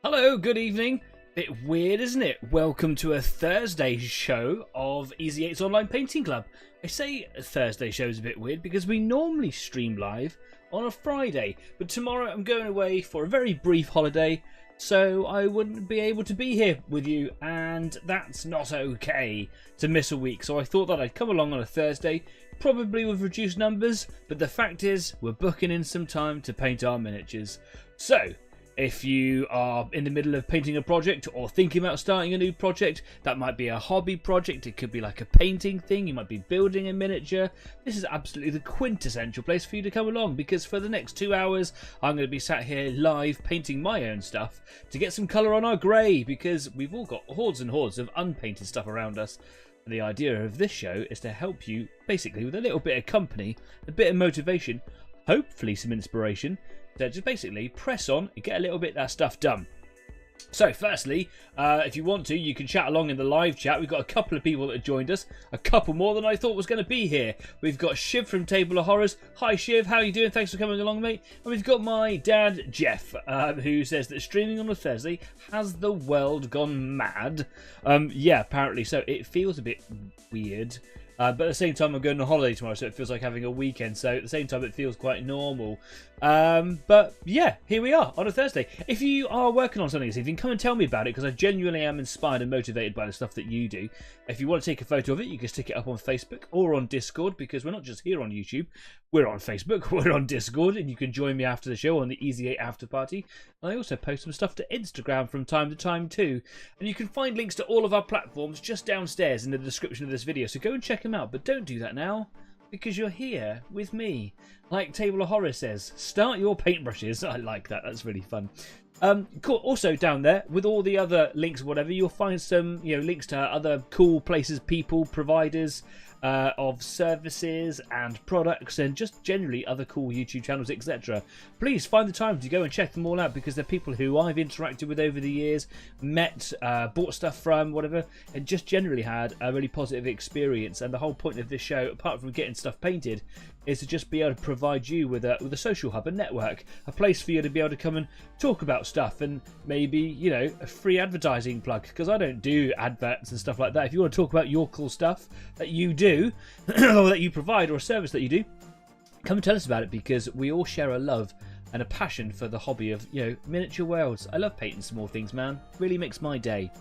Hello, good evening. Bit weird, isn't it? Welcome to a Thursday show of Easy 8's Online Painting Club. I say a Thursday show is a bit weird because we normally stream live on a Friday, but tomorrow I'm going away for a very brief holiday, so I wouldn't be able to be here with you, and that's not okay to miss a week. So I thought that I'd come along on a Thursday, probably with reduced numbers, but the fact is we're booking in some time to paint our miniatures. So if you are in the middle of painting a project or thinking about starting a new project, that might be a hobby project, it could be like a painting thing, you might be building a miniature, this is absolutely the quintessential place for you to come along, because for the next 2 hours I'm going to be sat here live painting my own stuff to get some colour on our grey, because we've all got hordes and hordes of unpainted stuff around us. And the idea of this show is to help you basically with a little bit of company, a bit of motivation, hopefully some inspiration, to just basically press on and get a little bit of that stuff done. So firstly, if you want to, you can chat along in the live chat. We've got a couple of people that have joined us, a couple more than I thought was going to be here. We've got Shiv from Table of Horrors. Hi Shiv, how are you doing? Thanks for coming along, mate. And we've got my dad Jeff, who says that streaming on a Thursday has the world gone mad. Yeah, apparently so. It feels a bit weird. But at the same time, I'm going on holiday tomorrow, so it feels like having a weekend. So at the same time, it feels quite normal. But yeah, here we are on a Thursday. If you are working on something this evening, come and tell me about it, because I genuinely am inspired and motivated by the stuff that you do. If you want to take a photo of it, you can stick it up on Facebook or on Discord, because we're not just here on YouTube. We're on Facebook, we're on Discord, and you can join me after the show on the Easy 8 After Party. I also post some stuff to Instagram from time to time too. And you can find links to all of our platforms just downstairs in the description of this video, so go and check them out. But don't do that now, because you're here with me. Like Table of Horror says, start your paintbrushes. I like that, that's really fun. Cool. Also down there, with all the other links or whatever, you'll find some links to other cool places, people, providers of services and products, and just generally other cool YouTube channels, etc. Please find the time to go and check them all out, because they're people who I've interacted with over the years, met, bought stuff from, whatever, and just generally had a really positive experience. And the whole point of this show, apart from getting stuff painted, is to just be able to provide you with a social hub, a network, a place for you to be able to come and talk about stuff, and maybe, a free advertising plug, because I don't do adverts and stuff like that. If you want to talk about your cool stuff that you do, or that you provide, or a service that you do, come and tell us about it, because we all share a love and a passion for the hobby of, miniature worlds. I love painting small things, man. Really makes my day.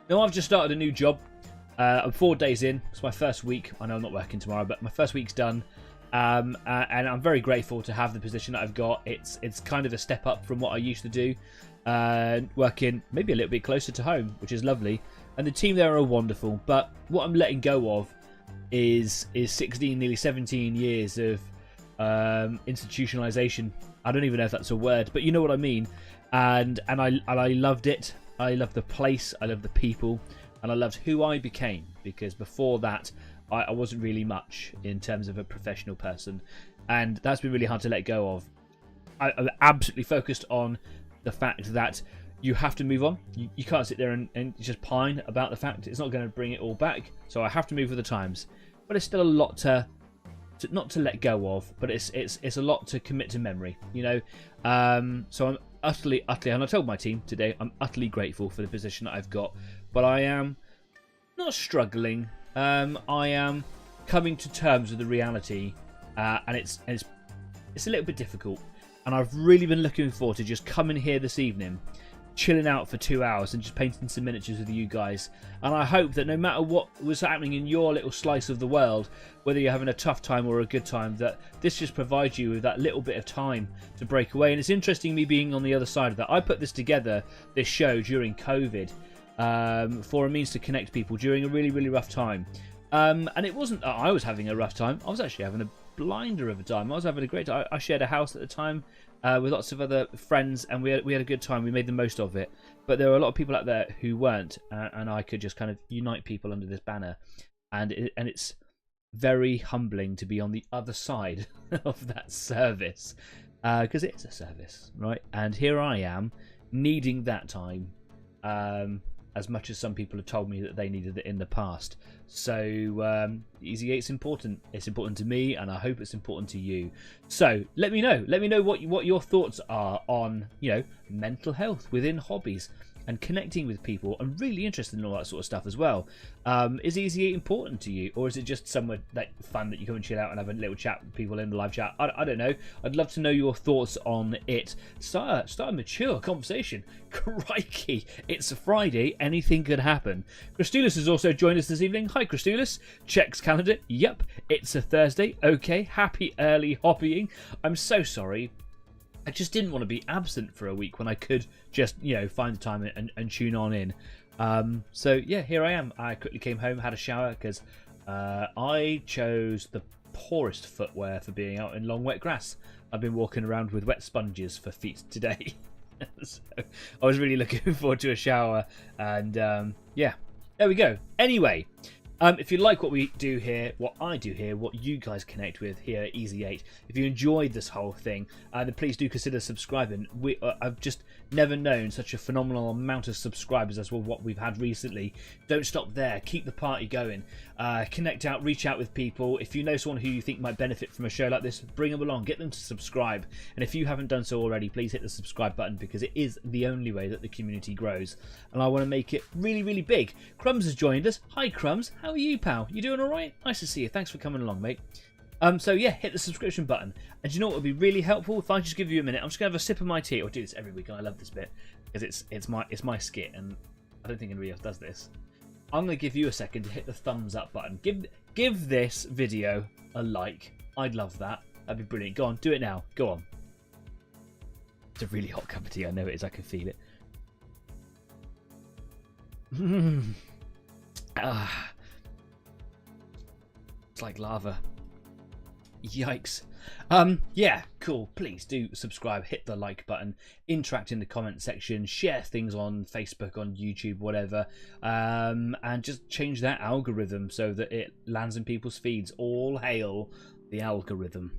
Now, I've just started a new job. I'm 4 days in. It's my first week. I know I'm not working tomorrow, but my first week's done. And I'm very grateful to have the position that I've got. It's kind of a step up from what I used to do, working maybe a little bit closer to home, which is lovely. And the team there are wonderful. But what I'm letting go of is 16, nearly 17 years of institutionalization. I don't even know if that's a word, but you know what I mean. And I loved it. I loved the place. I loved the people, and I loved who I became, because before that, I wasn't really much in terms of a professional person, and that's been really hard to let go of. I'm absolutely focused on the fact that you have to move on. You can't sit there and just pine about the fact it's not going to bring it all back. So I have to move with the times, but it's still a lot to not to let go of, but it's a lot to commit to memory. So I'm utterly, and I told my team today, I'm utterly grateful for the position that I've got, but I am not struggling. I am coming to terms with the reality, and it's a little bit difficult. And I've really been looking forward to just coming here this evening, chilling out for 2 hours and just painting some miniatures with you guys. And I hope that no matter what was happening in your little slice of the world, whether you're having a tough time or a good time, that this just provides you with that little bit of time to break away. And it's interesting me being on the other side of that. I put this together, this show, during COVID, for a means to connect people during a really, really rough time. And it wasn't that I was having a rough time. I was actually having a blinder of a time. I was having a great time. I shared a house at the time with lots of other friends, and we had a good time. We made the most of it. But there were a lot of people out there who weren't, and I could just kind of unite people under this banner. And it's very humbling to be on the other side of that service, because it is a service, right? And here I am needing that time. as much as some people have told me that they needed it in the past. So Easy 8's important. It's important to me, and I hope it's important to you. So let me know. Let me know what your thoughts are on, you know, mental health within hobbies and connecting with people. I'm really interested in all that sort of stuff as well. Is Easy 8 important to you, or is it just somewhere like fun that you come and chill out and have a little chat with people in the live chat? I don't know. I'd love to know your thoughts on it. Start a mature conversation. Crikey, it's a Friday. Anything could happen. Christulus has also joined us this evening. Hi, Christulus. Checks calendar. Yep, it's a Thursday. Okay, happy early hobbying. I'm so sorry. I just didn't want to be absent for a week when I could just, you know, find the time and tune on in. So yeah, here I am. I quickly came home, had a shower, because I chose the poorest footwear for being out in long wet grass. I've been walking around with wet sponges for feet today. So I was really looking forward to a shower, and yeah, there we go. Anyway, if you like what we do here, what I do here, what you guys connect with here at Easy 8, if you enjoyed this whole thing, then please do consider subscribing. I've just never known such a phenomenal amount of subscribers as well what we've had recently. Don't stop there. Keep the party going. Connect out, reach out with people. If you know someone who you think might benefit from a show like this, bring them along. Get them to subscribe. And if you haven't done so already, please hit the subscribe button, because it is the only way that the community grows. And I want to make it really, really big. Crumbs has joined us. Hi, Crumbs. How are you, pal? You doing all right? Nice to see you. Thanks for coming along, mate. So yeah, hit the subscription button. And you know what would be really helpful? If I just give you a minute, I'm just gonna have a sip of my tea. I do this every week, and I love this bit because it's my skit, and I don't think anybody else does this. I'm gonna give you a second to hit the thumbs up button. Give this video a like. I'd love that. That'd be brilliant. Go on, do it now. Go on. It's a really hot cup of tea. I know it is. I can feel it. It's like lava. Yikes. Yeah, cool. Please do subscribe, hit the like button, interact in the comment section, share things on Facebook, on YouTube, whatever, and just change that algorithm so that it lands in people's feeds. All hail the algorithm.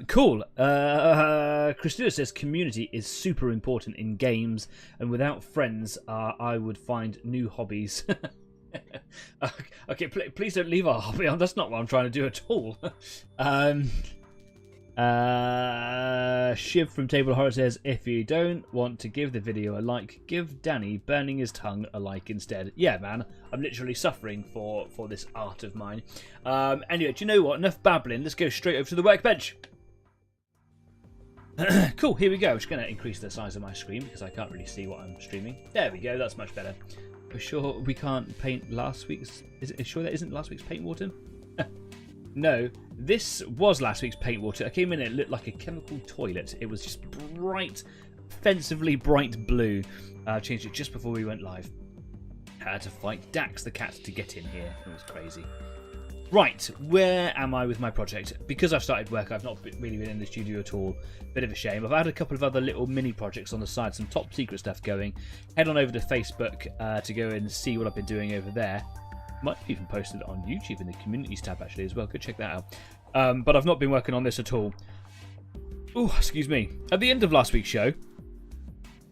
Cool. Christina says community is super important in games, and without friends, I would find new hobbies. Okay, please don't leave our hobby on. That's not what I'm trying to do at all. Shiv from Table Horror says, if you don't want to give the video a like, give Danny burning his tongue a like instead. Yeah, man, I'm literally suffering for this art of mine. Anyway, do you know what? Enough babbling. Let's go straight over to the workbench. Cool, here we go. I'm just going to increase the size of my screen because I can't really see what I'm streaming. There we go, that's much better. We're sure we can't paint last week's... Is it sure that isn't last week's paint water? No, this was last week's paint water. I came in and it looked like a chemical toilet. It was just bright, offensively bright blue. I changed it just before we went live. I had to fight Dax the cat to get in here. It was crazy. Right, where am I with my project? Because I've started work, I've not really been in the studio at all. Bit of a shame. I've had a couple of other little mini projects on the side, some top secret stuff going. Head on over to Facebook to go and see what I've been doing over there. Might have even posted it on YouTube in the communities tab actually as well. Go check that out. But I've not been working on this at all. Oh, excuse me. At the end of last week's show,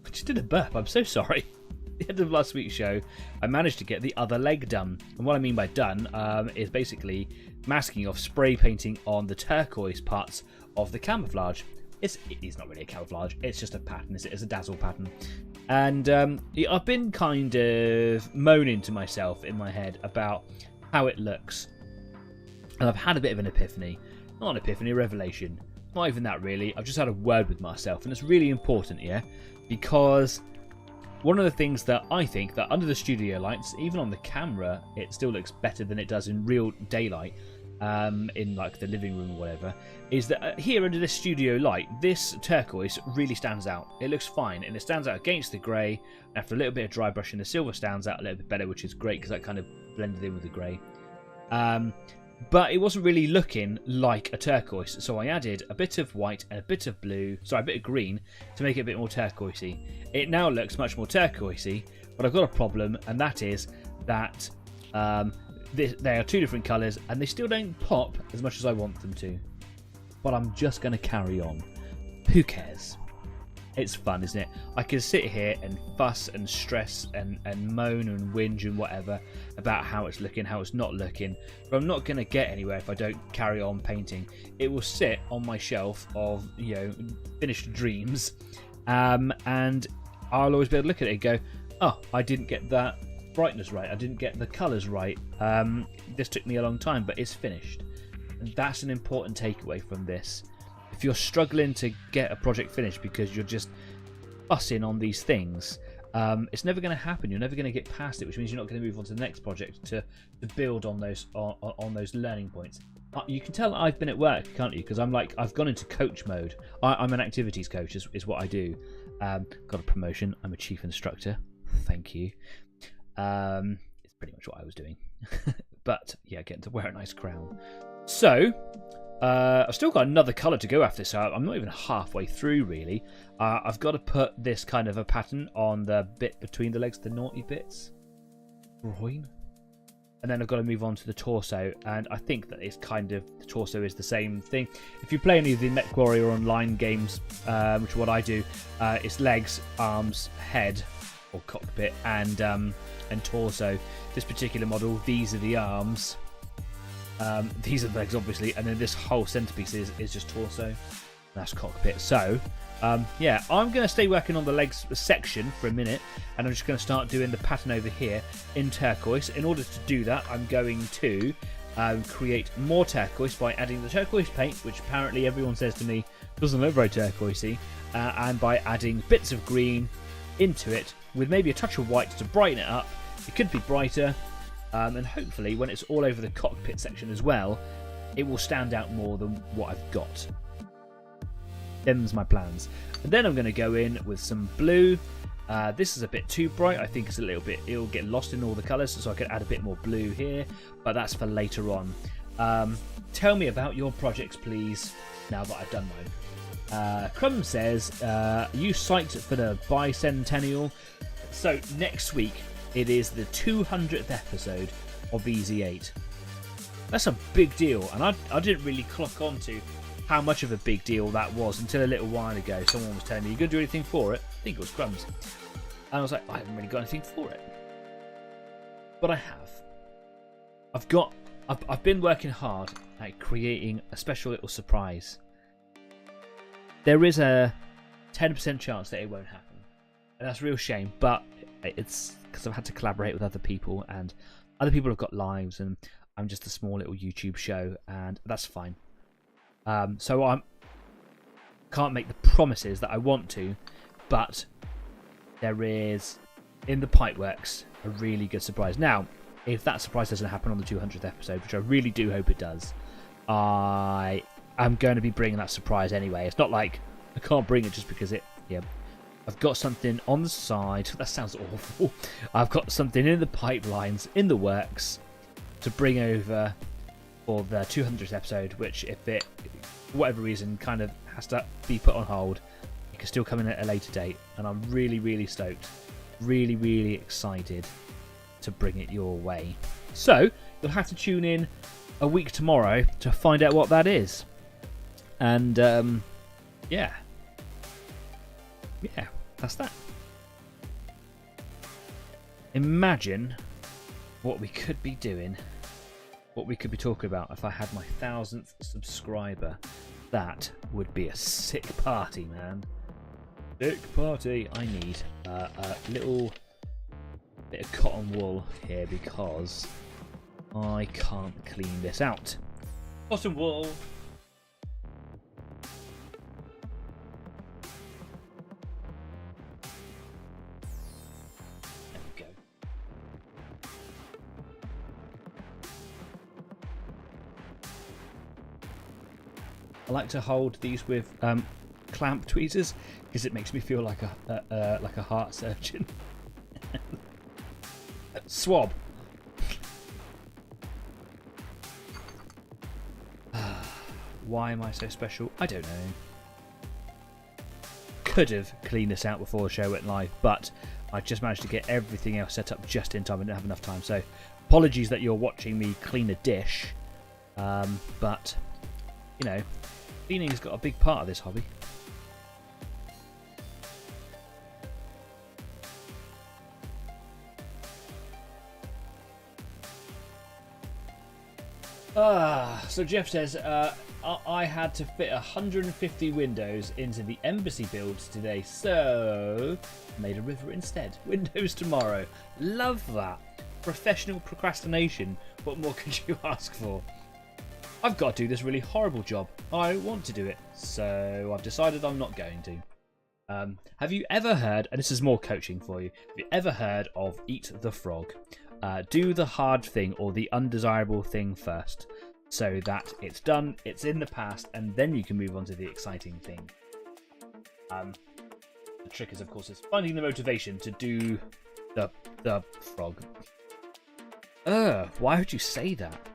I just did a burp. I'm so sorry. At the end of last week's show, I managed to get the other leg done. And what I mean by done is basically masking off, spray painting on the turquoise parts of the camouflage. It's not really a camouflage, it's just a pattern, it's a dazzle pattern. And I've been kind of moaning to myself in my head about how it looks. And I've had a bit of an epiphany. Not an epiphany, a revelation. Not even that really, I've just had a word with myself. And it's really important, yeah? Because one of the things that I think that under the studio lights, even on the camera, it still looks better than it does in real daylight, in like the living room or whatever, is that here under this studio light, this turquoise really stands out. It looks fine, and it stands out against the grey. After a little bit of dry brushing, the silver stands out a little bit better, which is great because that kind of blended in with the grey. But it wasn't really looking like a turquoise, so I added a bit of white and a bit of blue, sorry, a bit of green, to make it a bit more turquoisey. It now looks much more turquoisey, but I've got a problem, and that is that they are two different colours, and they still don't pop as much as I want them to. But I'm just going to carry on. Who cares? It's fun, isn't it? I can sit here and fuss and stress and moan and whinge and whatever about how it's looking, how it's not looking, but I'm not going to get anywhere if I don't carry on painting. It will sit on my shelf of, you know, finished dreams, and I'll always be able to look at it and go, oh, I didn't get that brightness right, I didn't get the colours right, this took me a long time, but it's finished. And that's an important takeaway from this. If you're struggling to get a project finished because you're just fussing on these things, it's never going to happen. You're never going to get past it, which means you're not going to move on to the next project to build on those those learning points. You can tell I've been at work, can't you? Because I've gone into coach mode. I'm an activities coach, is what I do. Got a promotion. I'm a chief instructor. Thank you. It's pretty much what I was doing. But yeah, getting to wear a nice crown. So I've still got another colour to go after, so I'm not even halfway through really. I've got to put this kind of a pattern on the bit between the legs, the naughty bits. Groin. And then I've got to move on to the torso, and I think that it's kind of, the torso is the same thing. If you play any of the MechWarrior Online games, which is what I do, it's legs, arms, head, or cockpit, and torso. This particular model, these are the arms, these are the legs obviously, and then this whole centerpiece is just torso. That's cockpit. So yeah, I'm going to stay working on the legs section for a minute, and I'm just going to start doing the pattern over here in turquoise. In order to do that, I'm going to create more turquoise by adding the turquoise paint, which apparently everyone says to me doesn't look very turquoisey, and by adding bits of green into it with maybe a touch of white to brighten it up. It could be brighter, and hopefully when it's all over the cockpit section as well, it will stand out more than what I've got. Them's my plans. And then I'm going to go in with some blue. This is a bit too bright. I think it's a little bit, it'll get lost in all the colours, so I could add a bit more blue here, but that's for later on. Tell me about your projects, please, now that I've done mine. Crumb says, you psyched for the bicentennial? So next week, it is the 200th episode of Easy 8. That's a big deal, and I didn't really clock on to how much of a big deal that was until a little while ago. Someone was telling me, you going to do anything for it? I think it was Crumbs. And I was like, I haven't really got anything for it. But I have. I've been working hard at creating a special little surprise. There is a 10% chance that it won't happen. And that's a real shame, but it's because I've had to collaborate with other people, and other people have got lives, and I'm just a small little YouTube show, and that's fine. So I can't make the promises that I want to, but there is, in the pipeworks, a really good surprise. Now, if that surprise doesn't happen on the 200th episode, which I really do hope it does, I am going to be bringing that surprise anyway. It's not like I can't bring it just because it, yeah. I've got something on the side. That sounds awful. I've got something in the pipelines, in the works, to bring over for the 200th episode, which if it, for whatever reason, kind of has to be put on hold, it can still come in at a later date, and I'm really, really stoked, really, really excited to bring it your way. So you'll have to tune in a week tomorrow to find out what that is. And yeah, that's that. Imagine what we could be doing, what we could be talking about if I had my 1000th subscriber. That would be a sick party, man. Sick party. I need a little bit of cotton wool here because I can't clean this out. Cotton wool. I like to hold these with clamp tweezers because it makes me feel like a heart surgeon. Swab. Why am I so special? I don't know. Could have cleaned this out before the show went live, but I just managed to get everything else set up just in time. I didn't have enough time, so apologies that you're watching me clean a dish, but you know, cleaning has got a big part of this hobby. So Jeff says, I had to fit 150 windows into the embassy builds today, so made a river instead. Windows tomorrow. Love that. Professional procrastination. What more could you ask for? I've got to do this really horrible job. I want to do it, so I've decided I'm not going to. Have you ever heard, and this is more coaching for you, have you ever heard of eat the frog? Do the hard thing or the undesirable thing first, so that it's done, it's in the past, and then you can move on to the exciting thing. The trick is, of course, is finding the motivation to do the frog. Why would you say that?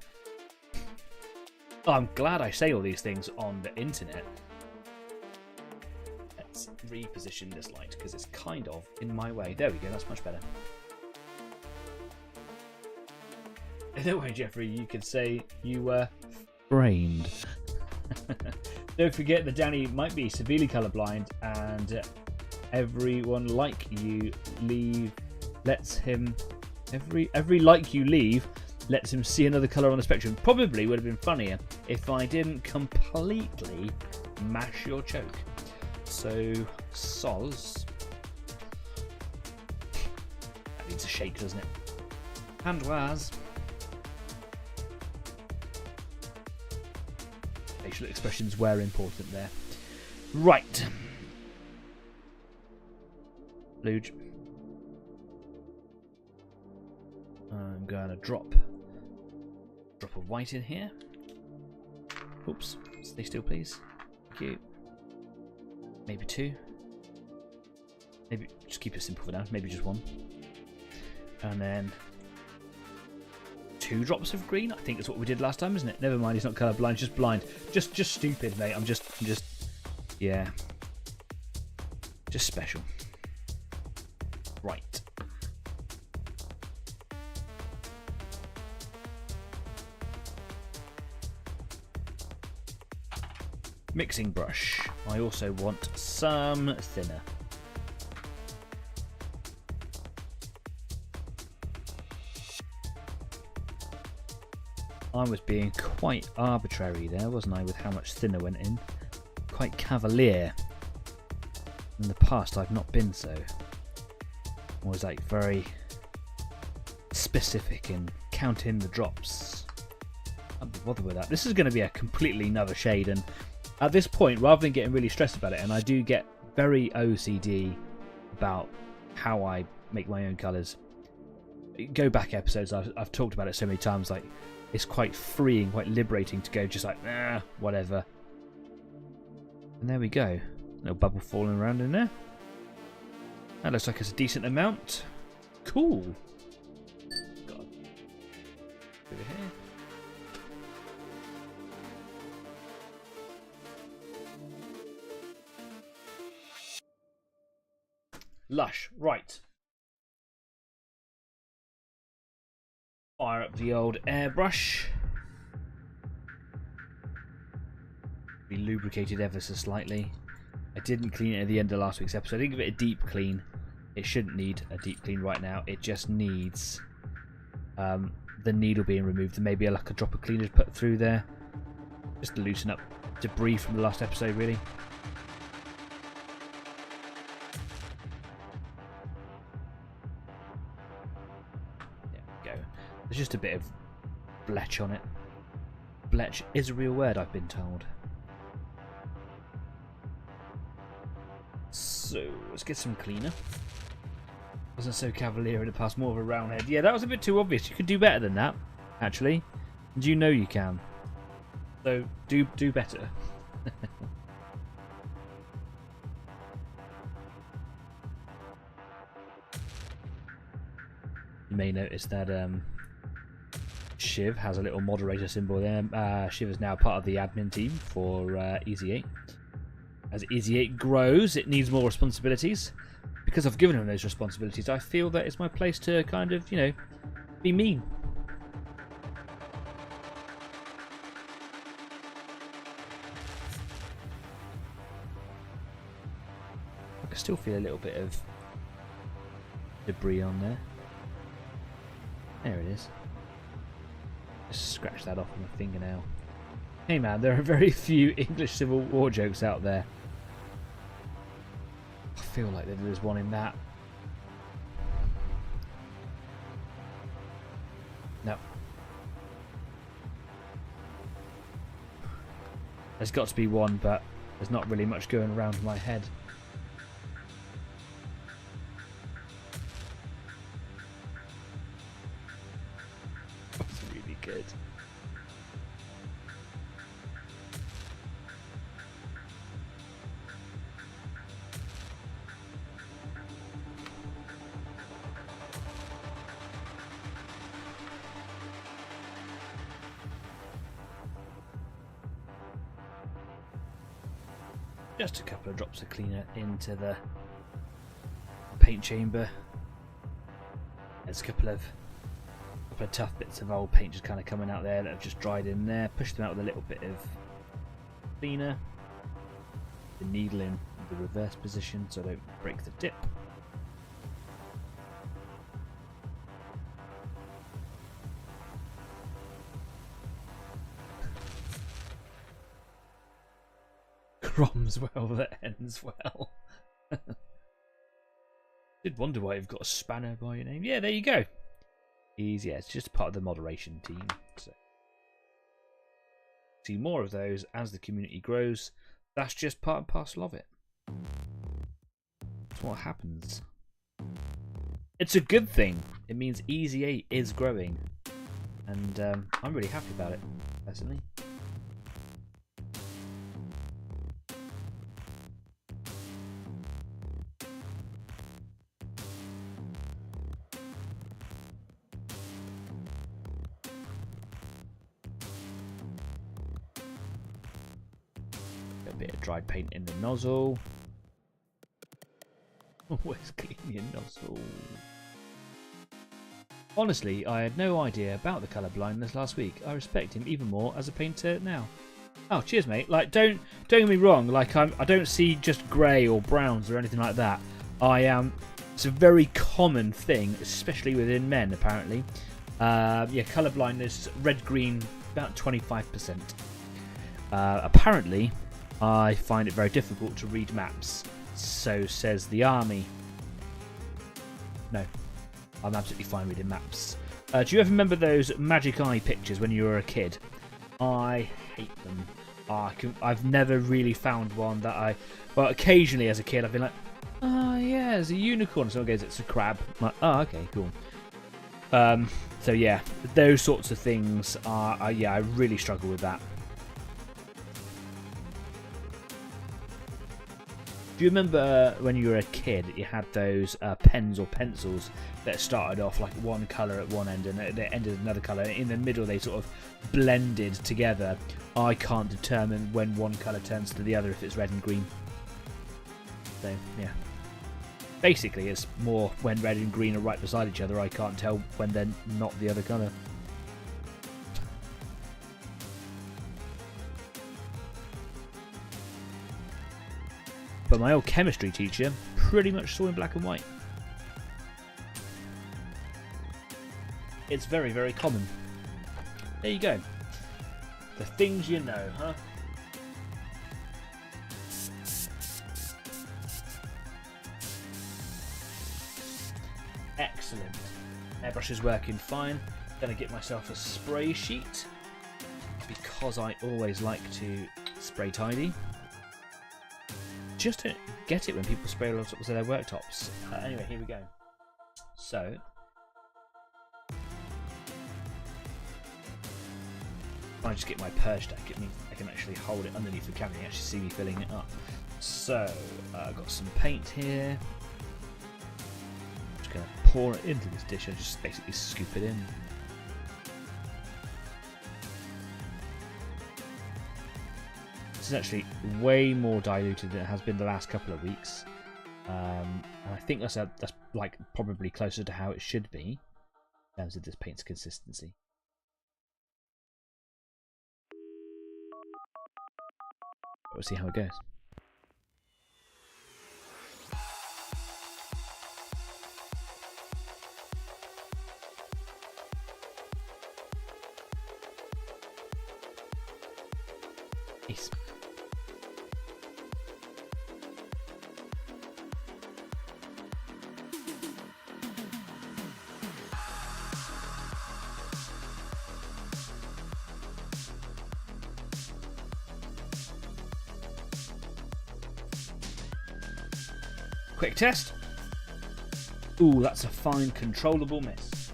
Oh, I'm glad I say all these things on the internet. Let's reposition this light because it's kind of in my way. There we go, that's much better. Don't worry, Jeffrey, you could say you were framed. Don't forget that Danny might be severely colourblind, and everyone like you leave lets him every like you leave lets him see another colour on the spectrum. Probably would have been funnier if I didn't completely mash your choke. So, soz. That needs a shake, doesn't it? And was. Facial expressions were important there. Right. Luge. I'm going to drop a white in here. Oops. Stay still, please. Thank you. Maybe two. Maybe just keep it simple for now. Maybe just one. And then 2 drops of green. I think that's what we did last time, isn't it? Never mind. He's not colourblind. Just blind. Just stupid, mate. I'm just. Yeah. Just special. Right. Mixing brush. I also want some thinner. I was being quite arbitrary there, wasn't I, with how much thinner went in? Quite cavalier. In the past I've not been so. I was like very specific in counting the drops. I can't be bothered with that. This is going to be a completely another shade, and at this point, rather than getting really stressed about it, and I do get very OCD about how I make my own colours. Go back episodes, I've talked about it so many times, like, it's quite freeing, quite liberating to go just like, whatever. And there we go. A little bubble falling around in there. That looks like it's a decent amount. Cool. God. Over here. Lush. Right. Fire up the old airbrush. Be lubricated ever so slightly. I didn't clean it at the end of last week's episode. I didn't give it a deep clean. It shouldn't need a deep clean right now. It just needs the needle being removed and maybe like a drop of cleaner put through there. Just to loosen up debris from the last episode, really. There we go. There's just a bit of bletch on it. Bletch is a real word, I've been told. So, let's get some cleaner. Wasn't so cavalier in the past, more of a round head. Yeah, that was a bit too obvious. You could do better than that, actually. And you know you can. So, do better. You may notice that Shiv has a little moderator symbol there. Shiv is now part of the admin team for Easy 8. As Easy 8 grows, it needs more responsibilities. Because I've given him those responsibilities, I feel that it's my place to kind of, you know, be mean. I can still feel a little bit of debris on there. There it is. Just scratch that off with my fingernail. Hey man, there are very few English Civil War jokes out there. I feel like there is one in that. No. There's got to be one, but there's not really much going around in my head. That's really good. Just a couple of drops of cleaner into the paint chamber. There's a couple of tough bits of old paint just kind of coming out there that have just dried in there. Push them out with a little bit of cleaner. The needle in the reverse position so I don't break the dip. Crumbs well that ends well. Did wonder why you've got a spanner by your name. Yeah, there you go. Easy, yeah, it's just part of the moderation team. So see more of those as the community grows. That's just part and parcel of it. That's what happens. It's a good thing. It means Easy 8 is growing, and I'm really happy about it, personally. Bit of dried paint in the nozzle. Always clean your nozzle. Honestly, I had no idea about the colour blindness last week. I respect him even more as a painter now. Oh, cheers, mate. Like, don't get me wrong. Like, I don't see just grey or browns or anything like that. It's a very common thing, especially within men, apparently. Yeah, colour blindness, red, green, about 25%. Apparently, I find it very difficult to read maps. So says the army. No, I'm absolutely fine reading maps. Do you ever remember those magic eye pictures when you were a kid? I hate them. I've never really found one that well, occasionally as a kid I've been like, oh yeah, there's a unicorn. Someone goes, it's a crab. I'm like, oh, okay, cool. So yeah, those sorts of things are yeah, I really struggle with that. Do you remember when you were a kid, you had those pens or pencils that started off like one colour at one end and they ended another colour? In the middle, they sort of blended together. I can't determine when one colour turns to the other if it's red and green. So, yeah. Basically, it's more when red and green are right beside each other, I can't tell when they're not the other colour. But my old chemistry teacher pretty much saw in black and white. It's very, very common. There you go. The things you know, huh? Excellent. Airbrush is working fine. Gonna get myself a spray sheet because I always like to spray tidy. Just don't get it when people spray on top of their worktops. Anyway, here we go. So, I just get my purge deck. It means I can actually hold it underneath the camera and actually see me filling it up. So, I've got some paint here. I'm just going to pour it into this dish and just basically scoop it in. Is actually way more diluted than it has been the last couple of weeks, and I think that's like probably closer to how it should be in terms of this paint's consistency. But we'll see how it goes. Peace. Quick test. Ooh, that's a fine, controllable miss.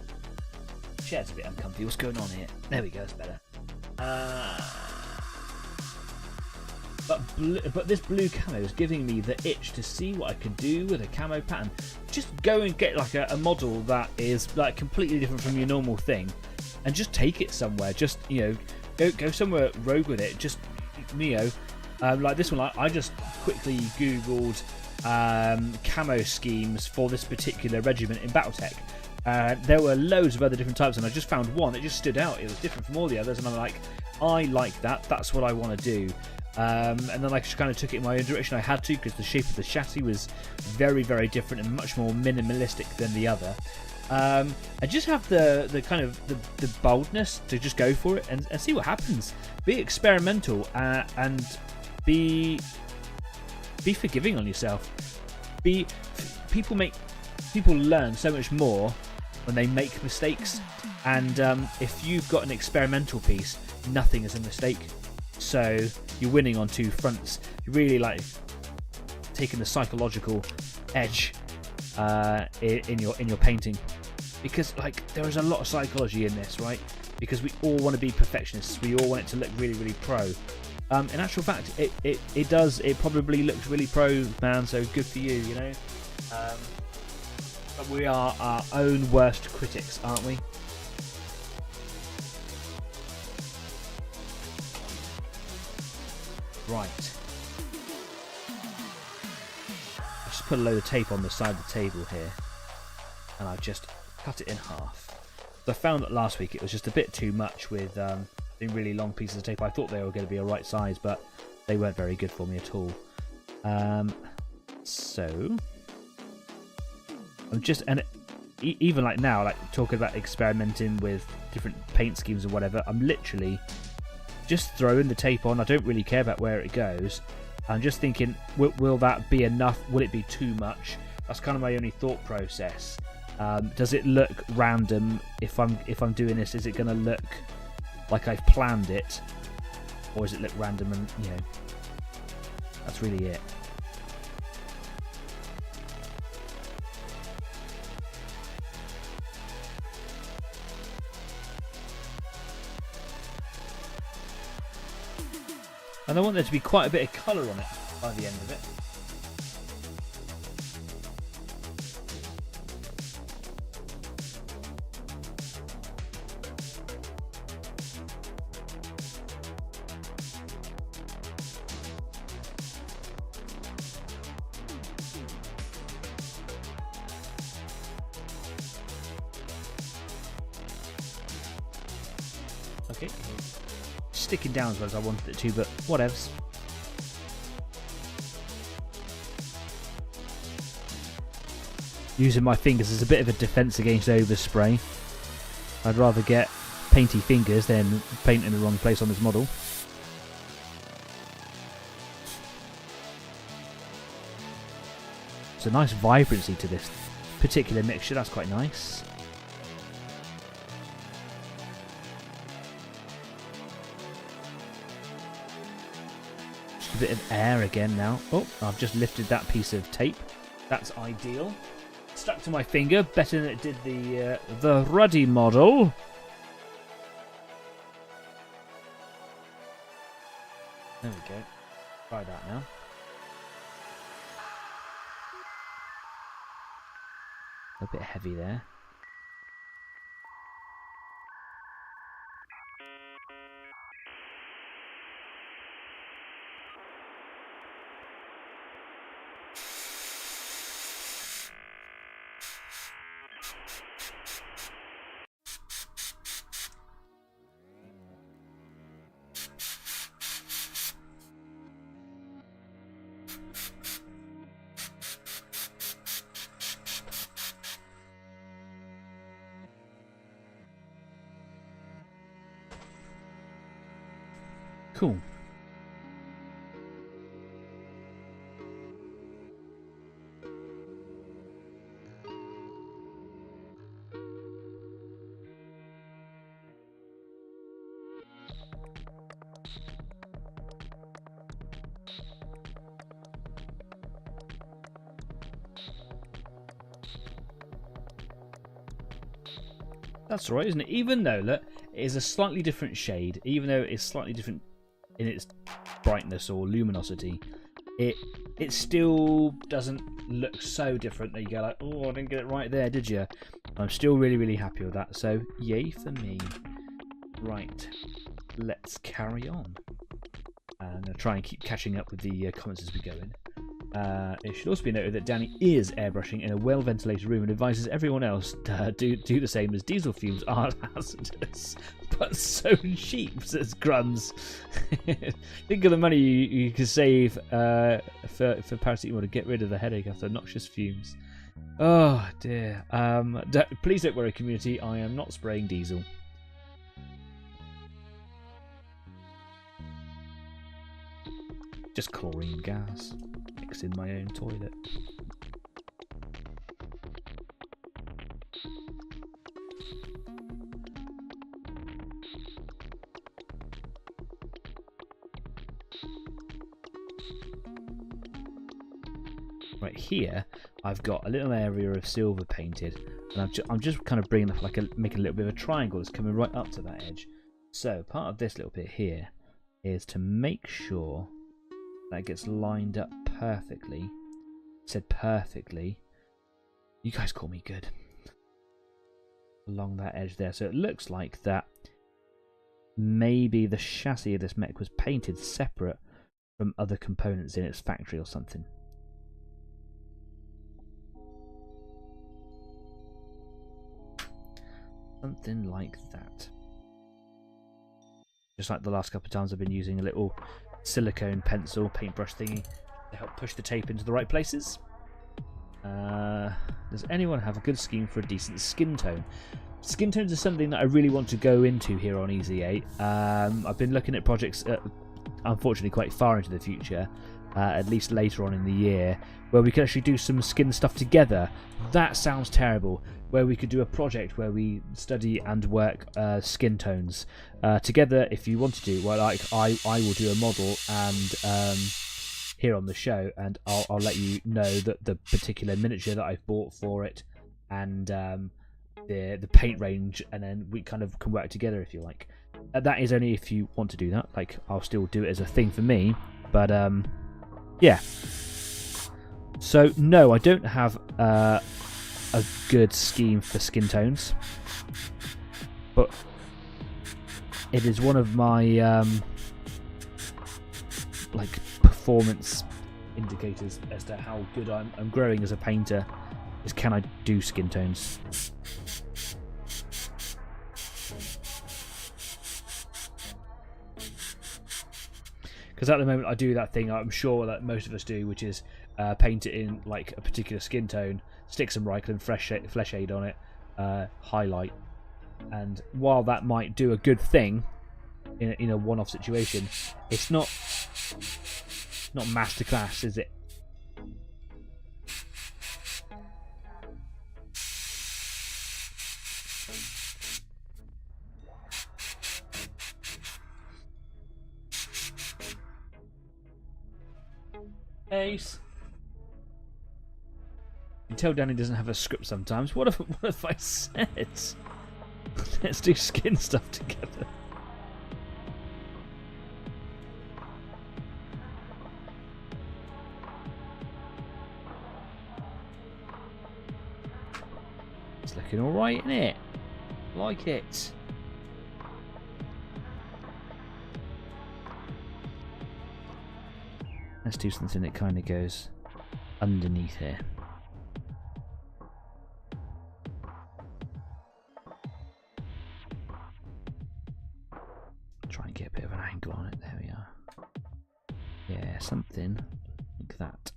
Chair's a bit uncomfy. What's going on here? There we go. It's better. But this blue camo is giving me the itch to see what I could do with a camo pattern. Just go and get like a model that is like completely different from your normal thing, and just take it somewhere. Just go somewhere rogue with it. Just like this one. I just quickly googled camo schemes for this particular regiment in BattleTech. There were loads of other different types, and I just found one that just stood out. It was different from all the others, and I'm like, I like that. That's what I want to do. And then I just kind of took it in my own direction. I had to, because the shape of the chassis was very, very different and much more minimalistic than the other. I just have the kind of the boldness to just go for it and see what happens. Be experimental and be forgiving on yourself. People learn so much more when they make mistakes, and if you've got an experimental piece, nothing is a mistake. So you're winning on two fronts. You're really like taking the psychological edge in your painting, because like there is a lot of psychology in this, right? Because we all want to be perfectionists. We all want it to look really, really pro. In actual fact, it does. It probably looks really pro, man. So good for you, you know. But we are our own worst critics, aren't we? Right. I just put a load of tape on the side of the table here, and I've just cut it in half. I found that last week it was just a bit too much with really long pieces of tape. I thought they were going to be a right size, but they weren't very good for me at all. So I'm just, and even like now, like talking about experimenting with different paint schemes or whatever, I'm literally just throwing the tape on. I don't really care about where it goes. I'm just thinking, will that be enough? Will it be too much? That's kind of my only thought process. Does it look random if I'm doing this? Is it going to look like I've planned it, or does it look random? And that's really it. And I want there to be quite a bit of colour on it by the end of it. Okay. Sticking down as well as I wanted it to, but whatevs. Using my fingers as a bit of a defence against overspray. I'd rather get painty fingers than paint in the wrong place on this model. There's a nice vibrancy to this particular mixture, that's quite nice. A bit of air again now. Oh, I've just lifted that piece of tape. That's ideal. Stuck to my finger, better than it did the Ruddy model. There we go. Try that now. A bit heavy there. Cool. That's all right, isn't it? Even though, look, it is a slightly different shade, even though it's slightly different in its brightness or luminosity, it still doesn't look so different that you go like, oh, I didn't get it right there, did you? I'm still really, really happy with that, so yay for me. Right, let's carry on. I'm going to try and keep catching up with the comments as we go in. It should also be noted that Danny is airbrushing in a well-ventilated room and advises everyone else to do the same, as diesel fumes are hazardous, but so cheap, says Grums. Think of the money you could save for paracetamol to get rid of the headache after noxious fumes. Oh dear. Please don't worry, community. I am not spraying diesel. Just chlorine gas. Mix in my own toilet. Right here, I've got a little area of silver painted, and I'm just kind of bringing making a little bit of a triangle that's coming right up to that edge. So part of this little bit here is to make sure that gets lined up perfectly. Said perfectly. You guys call me good. Along that edge there. So it looks like that maybe the chassis of this mech was painted separate from other components in its factory or something. Something like that. Just like the last couple of times I've been using a little silicone pencil paintbrush thingy to help push the tape into the right places. Does anyone have a good scheme for a decent skin tone? Skin tones is something that I really want to go into here on Easy 8. I've been looking at projects, unfortunately, quite far into the future, at least later on in the year, where we could actually do some skin stuff together. That sounds terrible. Where we could do a project where we study and work skin tones together. If you want to do, well, like I will do a model and here on the show, and I'll let you know that the particular miniature that I've bought for it and the paint range, and then we kind of can work together if you like. That is only if you want to do that. Like, I'll still do it as a thing for me, but yeah. So no, I don't have a good scheme for skin tones, but it is one of my like performance indicators as to how good I'm growing as a painter, is can I do skin tones. Because at the moment I do that thing I'm sure that most of us do, which is paint it in like a particular skin tone, stick some Reichland flesh aid on it, highlight, and while that might do a good thing in a one-off situation, it's not masterclass, is it? Ace. You can tell Danny doesn't have a script sometimes. What if I said, let's do skin stuff together? It's looking alright, isn't it? Like it. Let's do something that kind of goes underneath here. Try and get a bit of an angle on it. There we are. Yeah, something like that.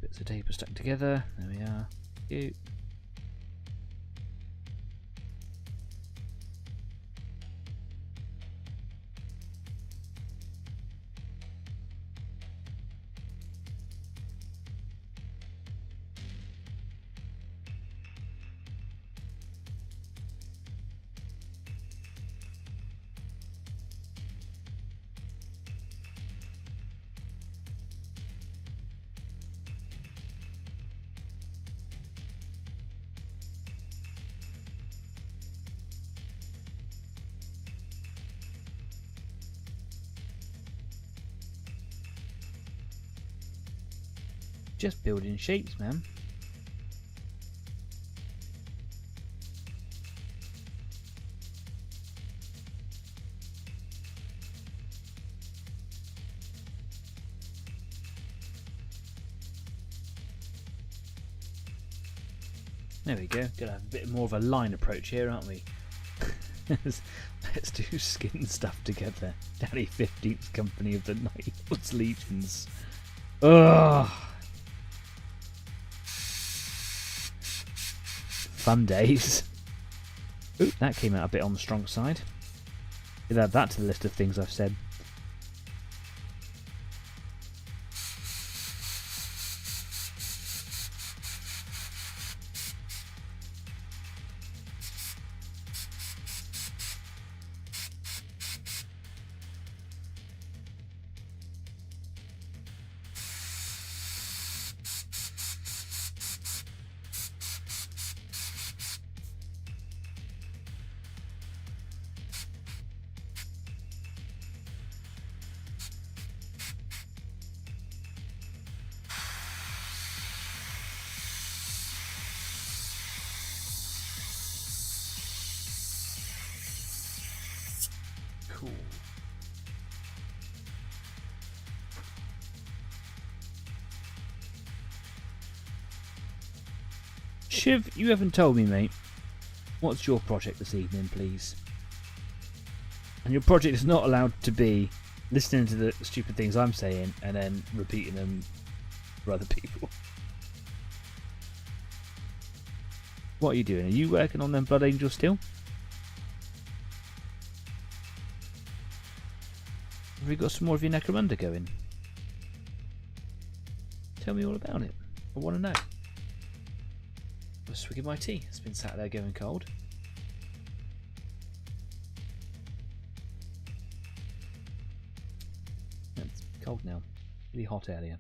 Bits of tape are stuck together. There we are. Cute. Just building shapes, man. There we go. Gonna have a bit more of a line approach here, aren't we? Let's do skin stuff together. Daddy 15th Company of the Night's Legions. Ugh. Fun days. Ooh, that came out a bit on the strong side. We'll add that to the list of things I've said. Cool. Shiv, you haven't told me, mate. What's your project this evening, please? And your project is not allowed to be listening to the stupid things I'm saying and then repeating them for other people. What are you doing? Are you working on them Blood Angels still? Have you got some more of your Necromunda going? Tell me all about it. I want to know. I'm swigging my tea. It's been sat there going cold. It's cold now. Really hot earlier.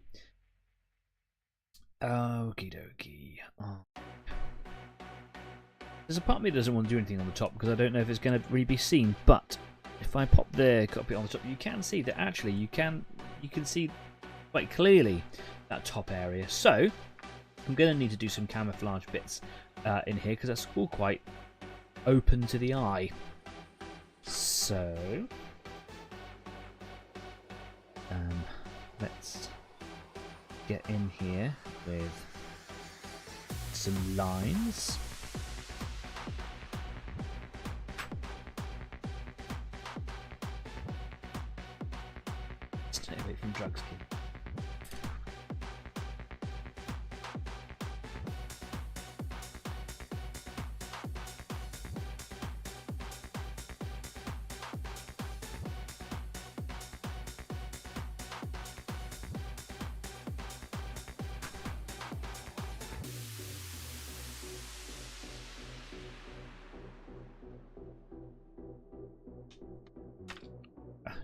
Okie dokie. Oh. There's a part of me that doesn't want to do anything on the top because I don't know if it's going to really be seen, but if I pop the cockpit on the top, you can see that actually you can see quite clearly that top area. So I'm going to need to do some camouflage bits in here because that's all quite open to the eye. So let's get in here with some lines. Stay away from drugs, kid.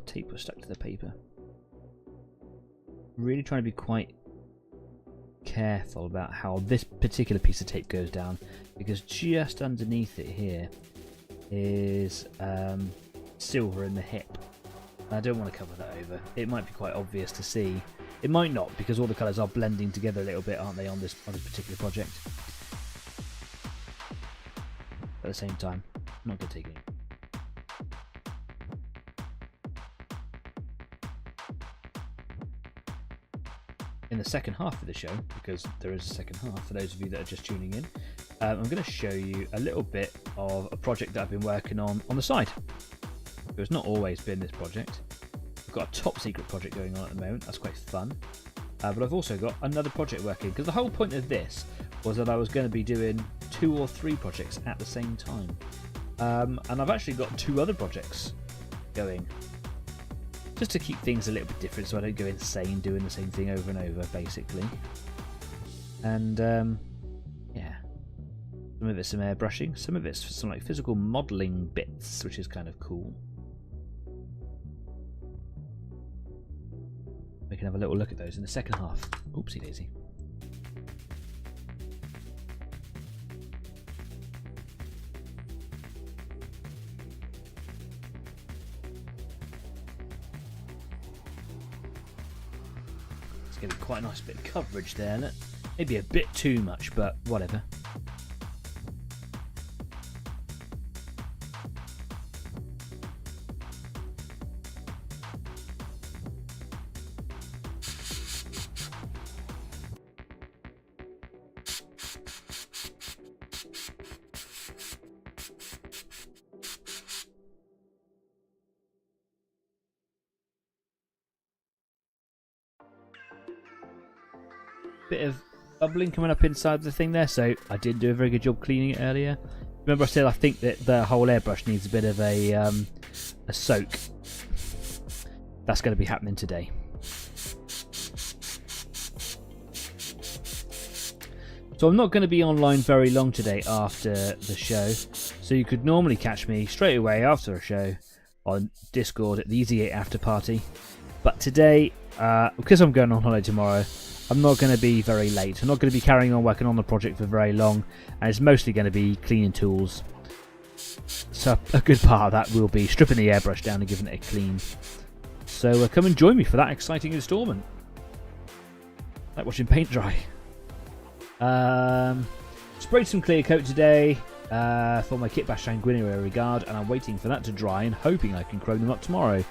Tape was stuck to the paper. Really trying to be quite careful about how this particular piece of tape goes down, because just underneath it here is silver in the hip. I don't want to cover that over. It might be quite obvious to see. It might not, because all the colours are blending together a little bit, aren't they, on this particular project? At the same time, I'm not going to take it. In the second half of the show, because there is a second half for those of you that are just tuning in, I'm going to show you a little bit of a project that I've been working on the side. It's not always been this project. I've got a top secret project going on at the moment, that's quite fun. But I've also got another project working, because the whole point of this was that I was going to be doing 2 or 3 projects at the same time. And I've actually got 2 other projects going, just to keep things a little bit different so I don't go insane doing the same thing over and over, basically. And yeah, some of it's some airbrushing, some of it's some like physical modelling bits, which is kind of cool. We can have a little look at those in the second half. Oopsie daisy. going to be quite a nice bit of coverage there, isn't it? Maybe a bit too much, but whatever. Bit of bubbling coming up inside the thing there, so I didn't do a very good job cleaning it earlier. Remember I said I think that the whole airbrush needs a bit of a soak. That's going to be happening today. So I'm not going to be online very long today after the show, so you could normally catch me straight away after a show on Discord at the Easy 8 after party. But today, because I'm going on holiday tomorrow, I'm not going to be very late. I'm not going to be carrying on working on the project for very long, and it's mostly going to be cleaning tools. So a good part of that will be stripping the airbrush down and giving it a clean. So come and join me for that exciting instalment. Like watching paint dry. Sprayed some clear coat today for my kit bash sanguinary regard, and I'm waiting for that to dry and hoping I can chrome them up tomorrow.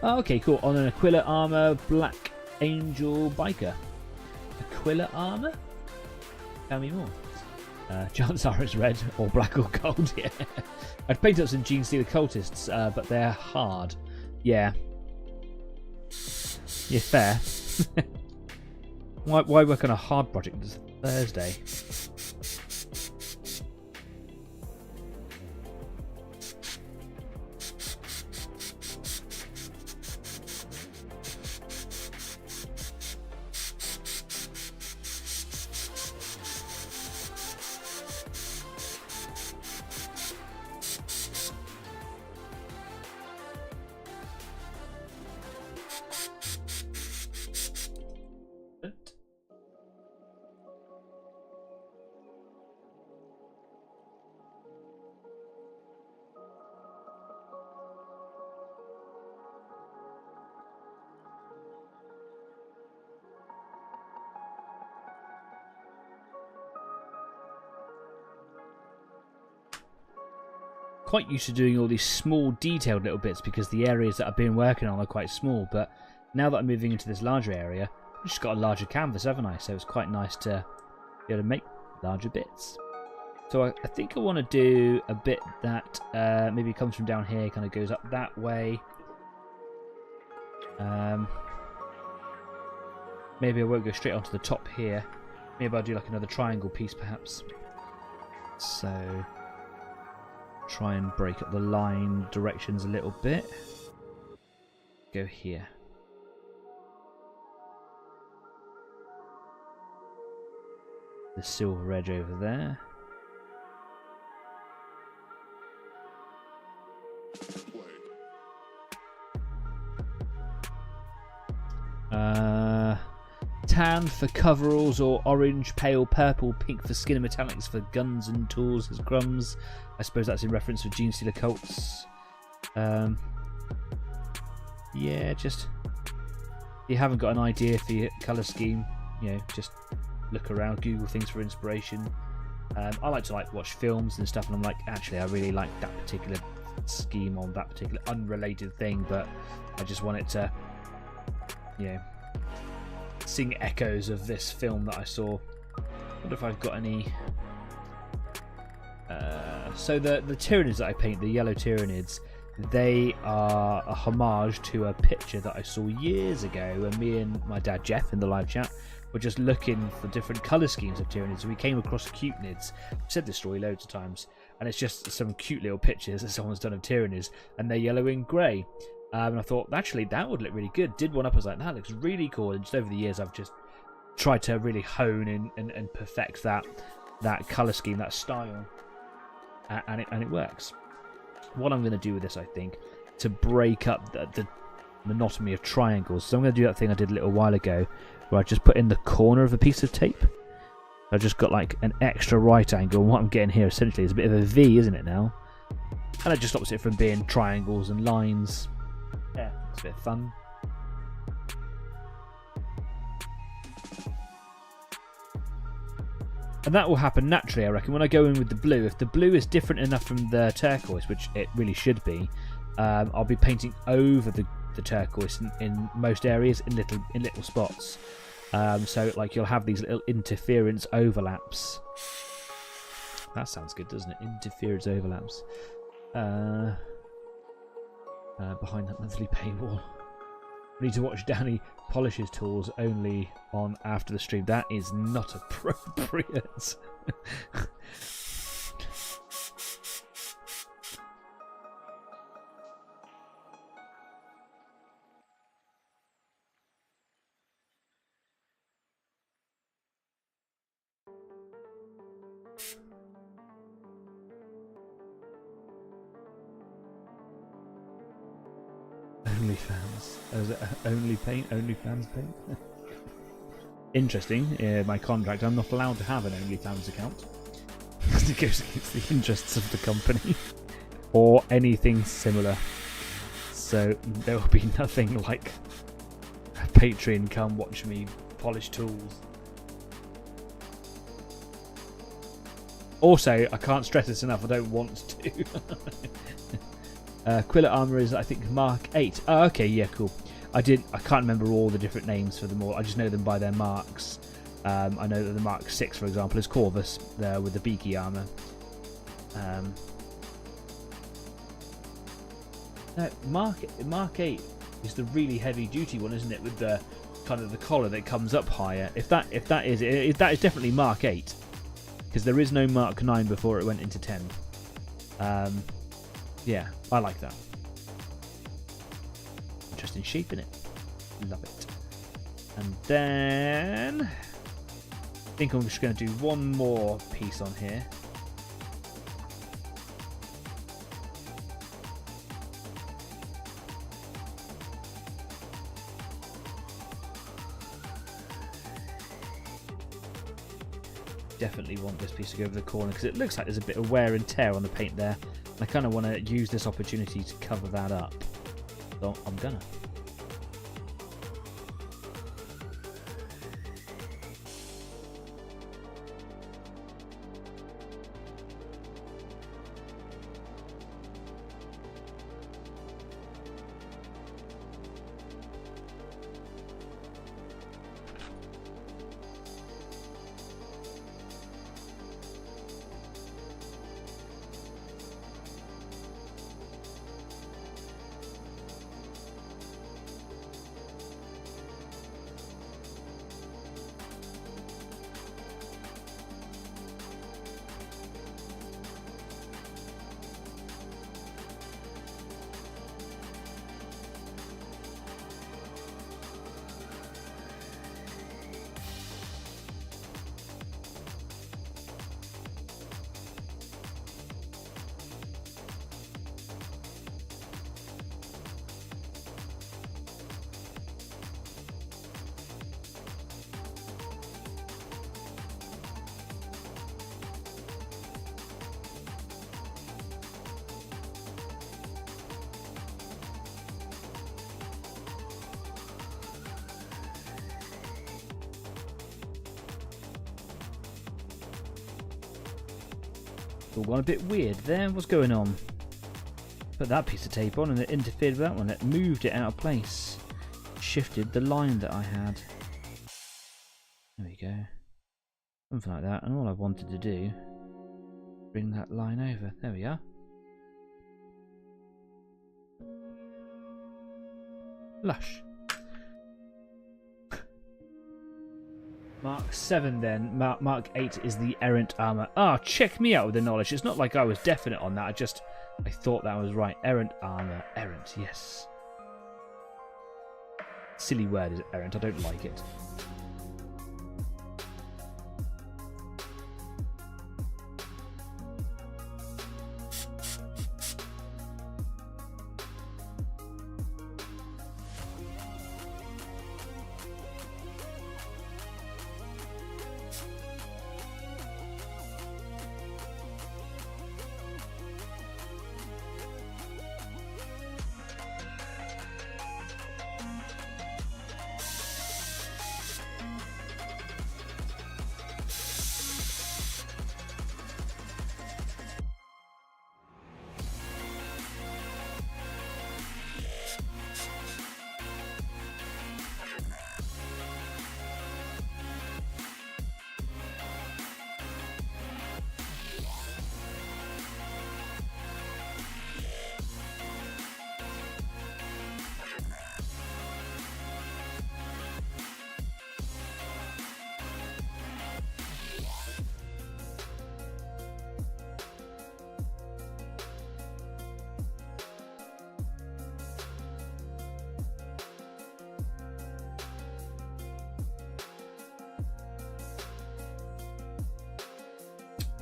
Okay, cool. On an Aquila Armour Black Angel Biker. Aquila Armour? Tell me more. Chances are it's red or black or gold, yeah. I'd paint up some Gene Stealer Cultists, but they're hard. Yeah. Yeah, fair. Why work on a hard project? It's Thursday. Quite used to doing all these small detailed little bits because the areas that I've been working on are quite small, but now that I'm moving into this larger area, I've just got a larger canvas, haven't I? So it's quite nice to be able to make larger bits. So I think I want to do a bit that maybe comes from down here, kind of goes up that way. Maybe I won't go straight onto the top here. Maybe I'll do like another triangle piece perhaps. So try and break up the line directions a little bit. Go here. The silver edge over there. Tan for coveralls, or orange, pale purple, pink for skin and metallics for guns and tools as grums. I suppose that's in reference to Gene Stealer Cults. Yeah, just if you haven't got an idea for your colour scheme, you know, just look around, Google things for inspiration. I like to watch films and stuff, and I'm like, actually, I really like that particular scheme on that particular unrelated thing, but I just want it to, you know, sing echoes of this film that I saw. I wonder if I've got any. So the Tyranids that I paint, the yellow Tyranids, they are a homage to a picture that I saw years ago when me and my dad Jeff in the live chat were just looking for different colour schemes of Tyranids. We came across Cutenids. I've said this story loads of times, and it's just some cute little pictures that someone's done of Tyranids, and they're yellow and grey. And I thought, actually, that would look really good. Did one up, I was like, that looks really cool. And just over the years, I've just tried to really hone in and perfect that colour scheme, that style. And it works. What I'm going to do with this, I think, to break up the monotony of triangles. So I'm going to do that thing I did a little while ago, where I just put in the corner of a piece of tape. I've just got like an extra right angle. And what I'm getting here, essentially, is a bit of a V, isn't it now? And it just stops it from being triangles and lines. Yeah, it's a bit of fun. And that will happen naturally, I reckon, when I go in with the blue. If the blue is different enough from the turquoise, which it really should be, I'll be painting over the turquoise in most areas in little spots. So like you'll have these little interference overlaps. That sounds good, doesn't it? Interference overlaps. Behind that monthly paywall. I need to watch Danny polish his tools only on after the stream. That is not appropriate. OnlyFans. Is it OnlyFans paint? Interesting. My contract, I'm not allowed to have an OnlyFans account. Because it goes against the interests of the company. Or anything similar. So there will be nothing like a Patreon, come watch me polish tools. Also, I can't stress this enough, I don't want to. Quillet armor is, I think, Mark 8. Oh, okay, yeah, cool. I can't remember all the different names for them all. I just know them by their marks. I know that the Mark 6, for example, is Corvus with the beaky armor. Mark 8 is the really heavy duty one, isn't it? With the kind of the collar that comes up higher. If that is definitely Mark 8, because there is no Mark 9 before it went into 10. Yeah, I like that. Interesting shape in it. Love it. And then I think I'm just going to do one more piece on here. Definitely want this piece to go over the corner because it looks like there's a bit of wear and tear on the paint there. I kind of want to use this opportunity to cover that up. So I'm gonna. All gone a bit weird there. What's going on? Put that piece of tape on and it interfered with that one. It moved it out of place. Shifted the line that I had. There we go. Something like that. And all I wanted to do, bring that line over. There we are. Lush. Mark 7 then. Mark 8 is the errant armor. Ah, check me out with the knowledge. It's not like I was definite on that. I thought that was right. Errant armor. Errant, yes. Silly word is errant. I don't like it.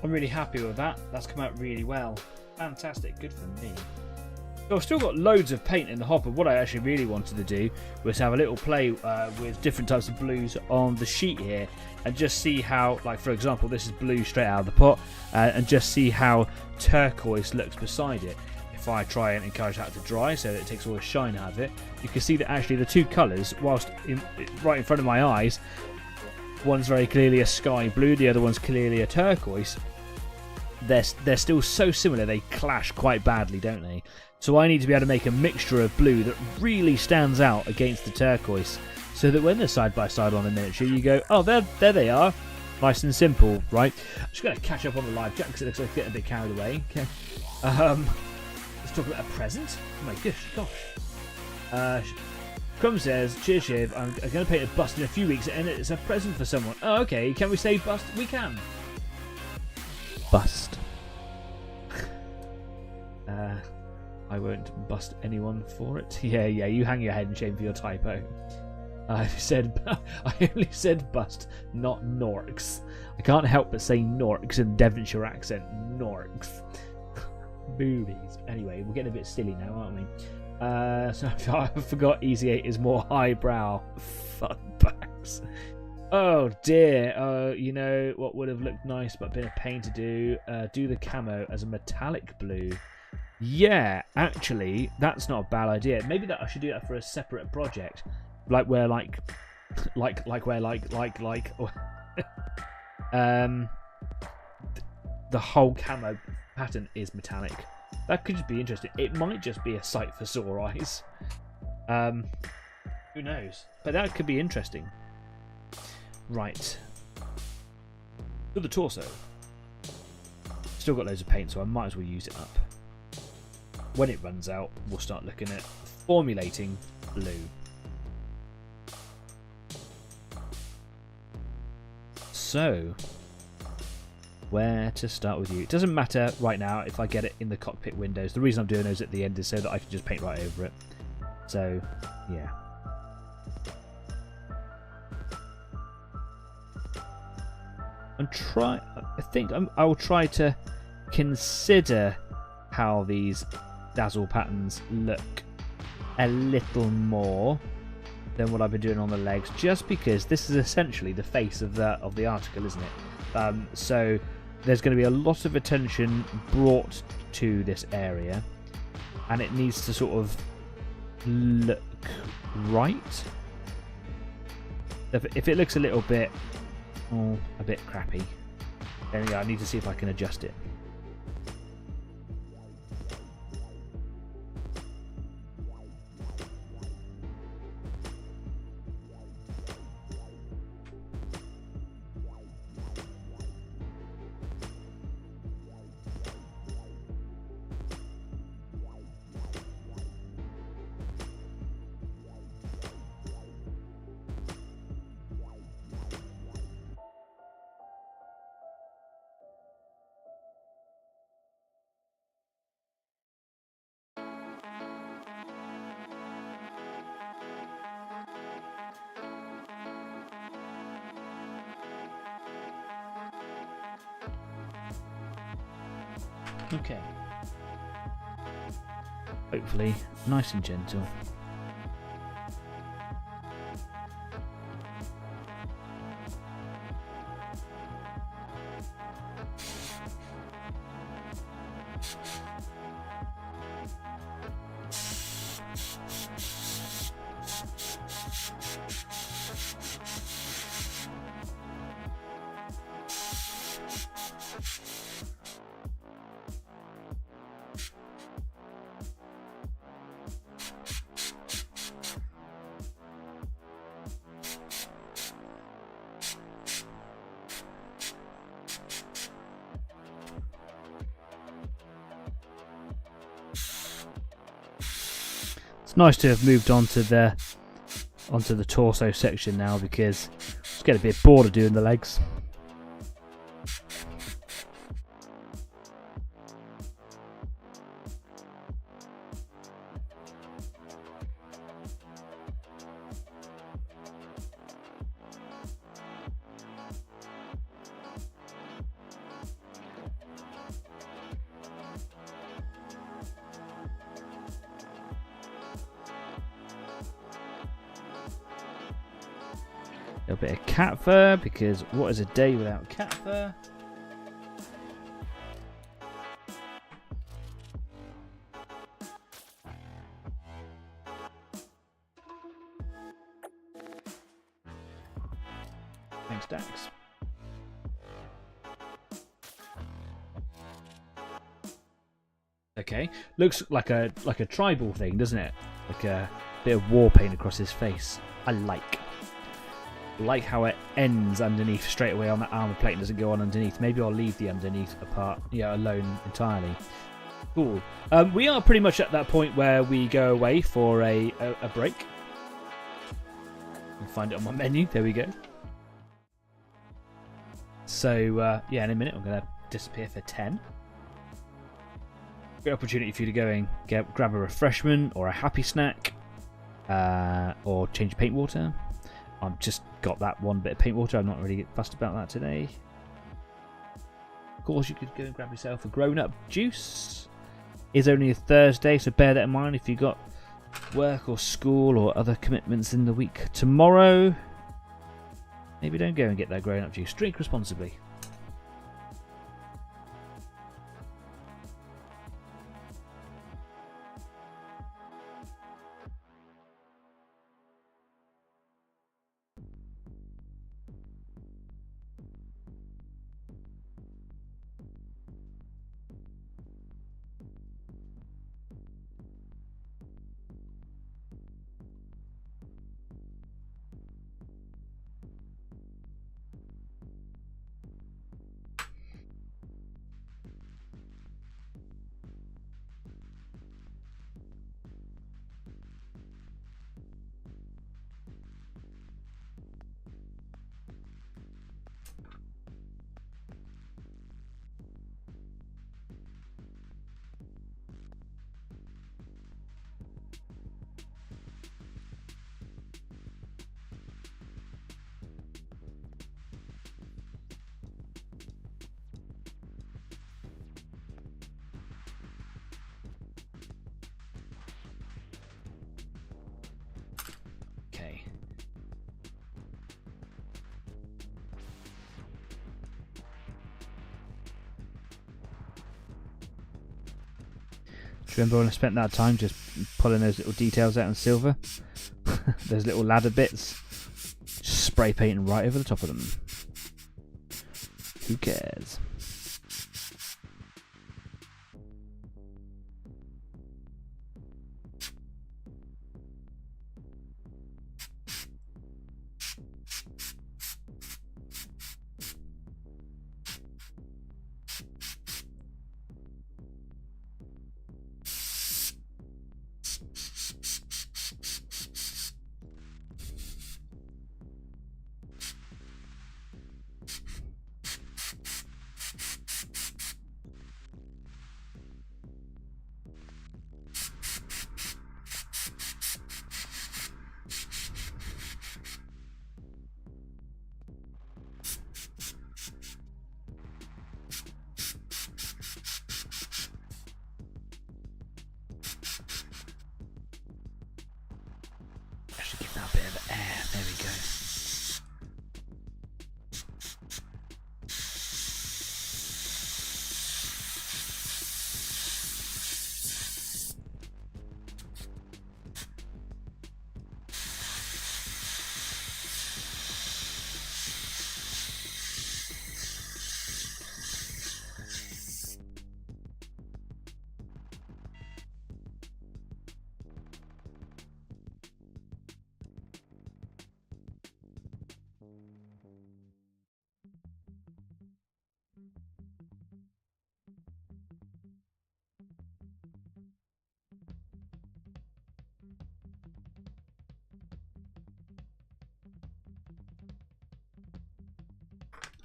I'm really happy with that. That's come out really well. Fantastic. Good for me. So I've still got loads of paint in the hopper. What I actually really wanted to do was have a little play with different types of blues on the sheet here and just see how, like for example, this is blue straight out of the pot, and just see how turquoise looks beside it. If I try and encourage that to dry so that it takes all the shine out of it, you can see that actually the two colours, whilst right in front of my eyes, one's very clearly a sky blue, the other one's clearly a turquoise. They're still so similar, they clash quite badly, don't they? So I need to be able to make a mixture of blue that really stands out against the turquoise, so that when they're side by side on a miniature, you go, oh, there they are. Nice and simple, right? I'm just going to catch up on the live chat because it looks like I'm getting a bit carried away. Okay. Let's talk about a present. Oh my gosh. Crumb says, cheers, Shiv. I'm going to paint a bust in a few weeks and it's a present for someone. Oh, okay. Can we say bust? We can. Bust. I won't bust anyone for it. Yeah, you hang your head in shame for your typo. I only said bust, not Norks. I can't help but say Norks in Devonshire accent. Norks. Boobies. Anyway, we're getting a bit silly now, aren't we? So I forgot Easy 8 is more highbrow. Fuckbacks. Oh dear. You know what would have looked nice but been a pain to do? Do the camo as a metallic blue. Yeah, actually, that's not a bad idea. Maybe that I should do that for a separate project, the whole camo pattern is metallic. That could just be interesting. It might just be a sight for sore eyes. Who knows? But that could be interesting. Right. To the torso. Still got loads of paint, so I might as well use it up. When it runs out, we'll start looking at formulating blue. So, where to start with you? It doesn't matter right now if I get it in the cockpit windows. The reason I'm doing those at the end is so that I can just paint right over it. So, yeah. I think I will try to consider how these dazzle patterns look a little more than what I've been doing on the legs, just because this is essentially the face of the article, isn't it? So there's going to be a lot of attention brought to this area, and it needs to sort of look right. If it looks a little bit, a bit crappy, then yeah, I need to see if I can adjust it. Okay. Hopefully, nice and gentle. It's nice to have moved on to the torso section now, because I just get a bit bored of doing the legs. A little bit of cat fur, because what is a day without cat fur? Thanks, Dax. Okay, looks like a tribal thing, doesn't it? Like a bit of war paint across his face. I like how it ends underneath straight away on that armor plate and doesn't go on underneath. Maybe I'll leave the underneath apart, alone entirely. Cool. We are pretty much at that point where we go away for a break. I'll find it on my menu. There we go. So yeah, in a minute I'm going to disappear for 10. Great opportunity for you to go and grab a refreshment or a happy snack, or change paint water. I've just got that one bit of paint water. I'm not really fussed about that today. Of course, you could go and grab yourself a grown-up juice. It's only a Thursday, so bear that in mind if you've got work or school or other commitments in the week. Tomorrow, maybe don't go and get that grown-up juice. Drink responsibly. Okay. Do you remember when I spent that time just pulling those little details out in silver? Those little ladder bits? Just spray painting right over the top of them. Who cares? Actually give that a bit of air. There we go.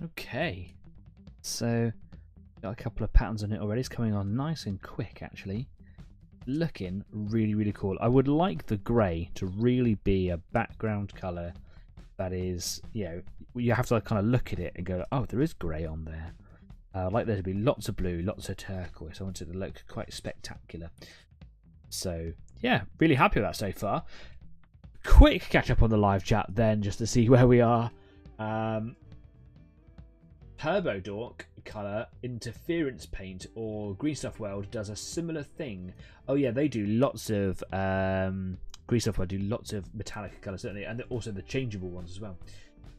Okay, so got a couple of patterns on it already. It's coming on nice and quick, actually. Looking really, really cool. I would like the grey to really be a background colour that is, you have to kind of look at it and go, oh, there is grey on there. I'd like there to be lots of blue, lots of turquoise. I want it to look quite spectacular. So, yeah, really happy with that so far. quick catch up on the live chat then, just to see where we are. Turbo Dork color interference paint or Green Stuff World does a similar thing. Oh yeah, they do lots of Green Stuff World do lots of metallic colors certainly, and also the changeable ones as well.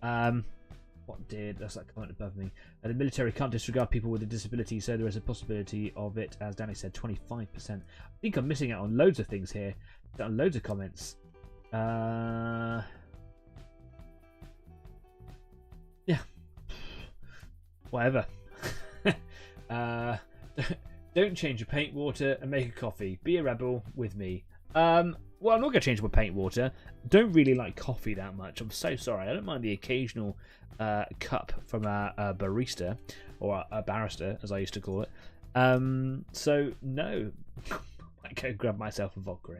That's that comment above me. The military can't disregard people with a disability, so there is a possibility of it, as Danny said, 25%. I think I'm missing out on loads of things here. On loads of comments. Yeah. Whatever. Don't change your paint water and make a coffee. Be a rebel with me. Well, I'm not going to change my paint water. Don't really like coffee that much. I'm so sorry. I don't mind the occasional cup from a barista, or a barrister, as I used to call it. So, no. I might go grab myself a vodka.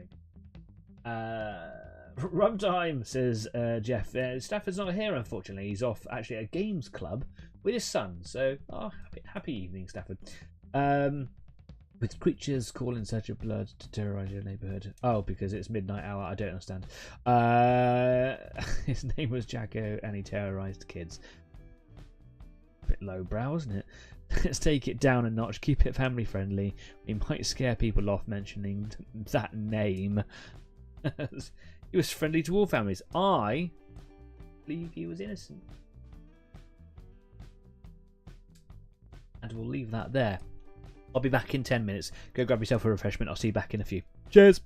Rum time, says Jeff. Stafford's not here, unfortunately. He's off actually at a games club with his son. So, happy evening, Stafford. With creatures call in search of blood to terrorise your neighbourhood. Oh, because it's midnight hour. I don't understand. His name was Jacko, and he terrorised kids. A bit lowbrow, isn't it? Let's take it down a notch. Keep it family friendly. We might scare people off mentioning that name. He was friendly to all families. I believe he was innocent. And we'll leave that there. I'll be back in 10 minutes. Go grab yourself a refreshment. I'll see you back in a few. Cheers.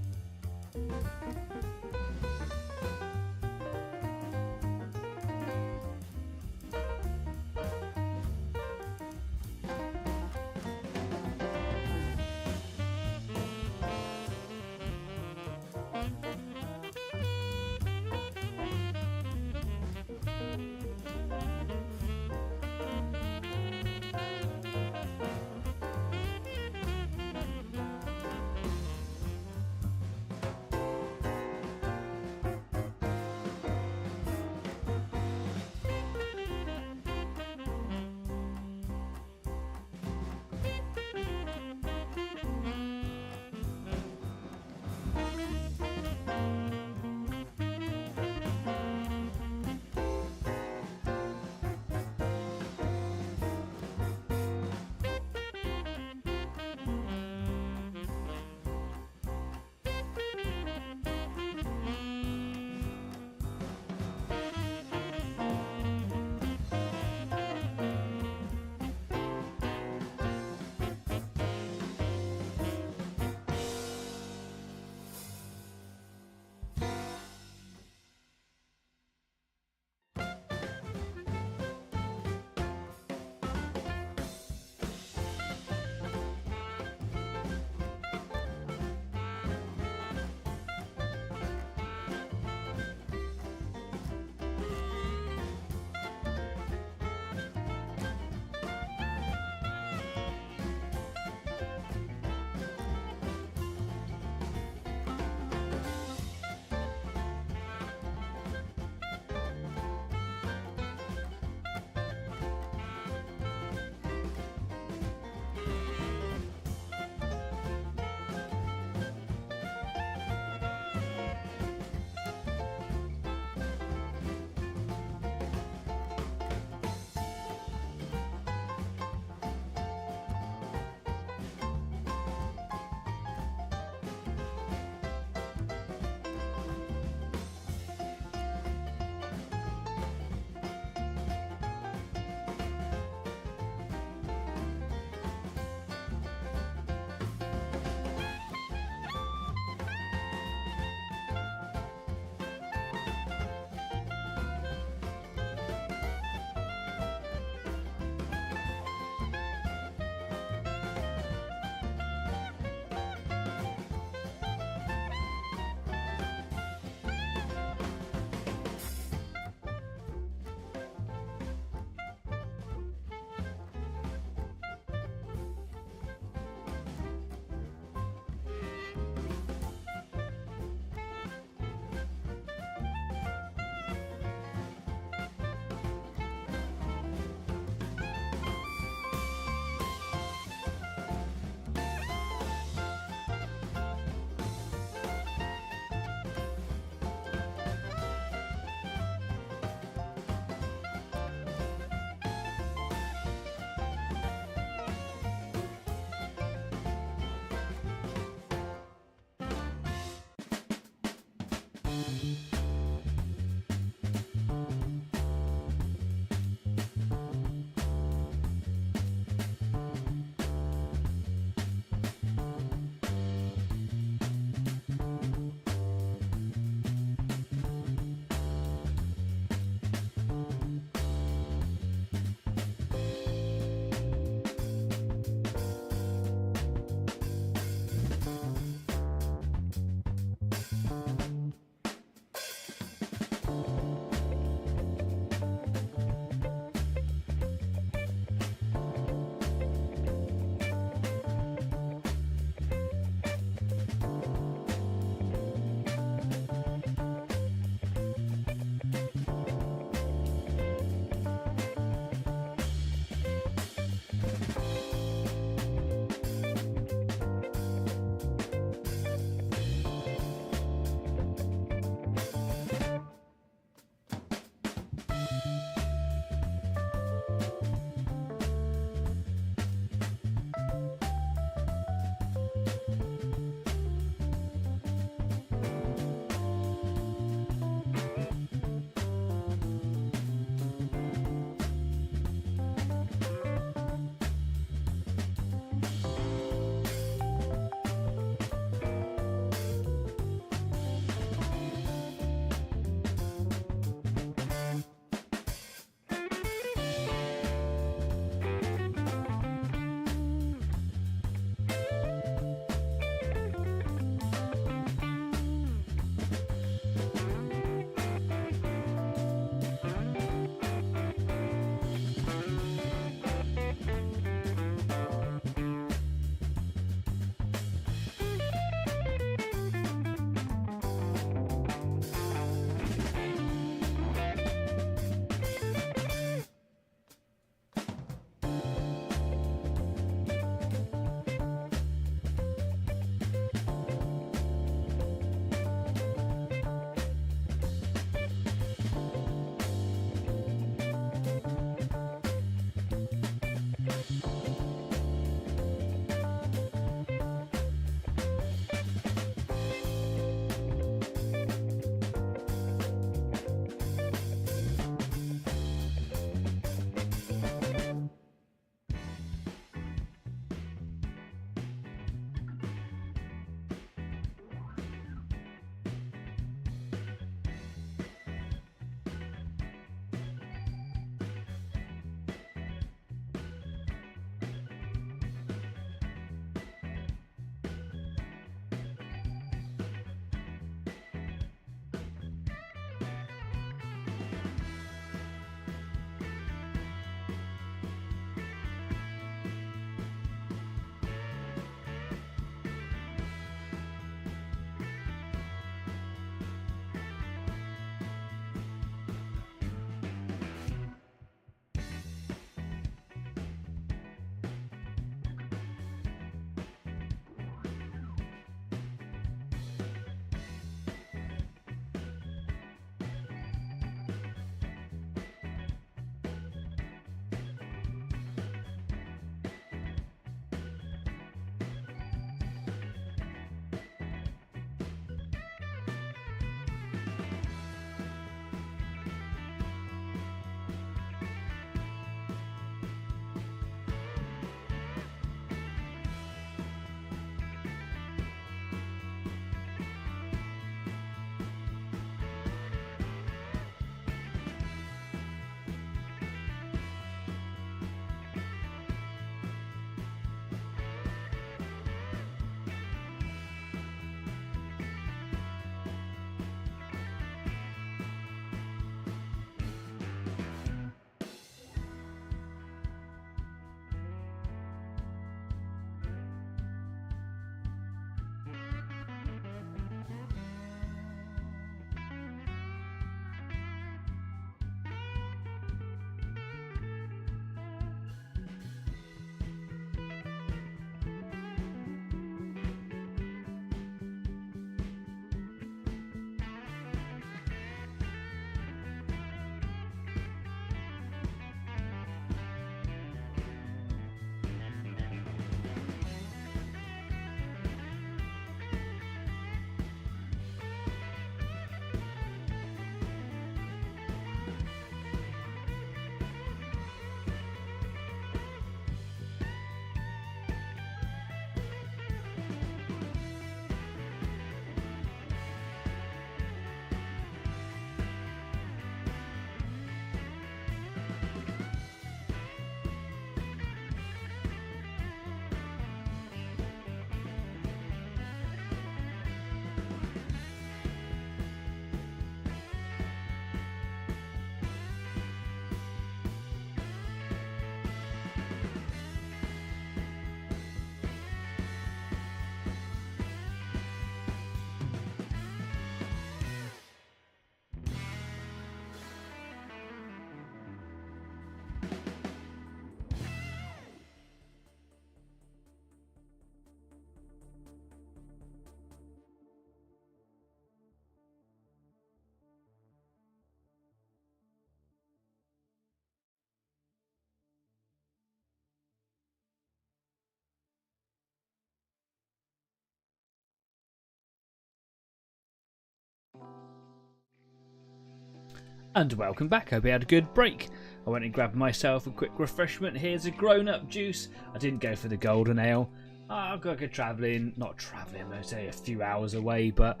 And welcome back. Hope you had a good break. I went and grabbed myself a quick refreshment. Here's a grown-up juice. I didn't go for the golden ale. I've got to go not travelling, I'd say a few hours away, but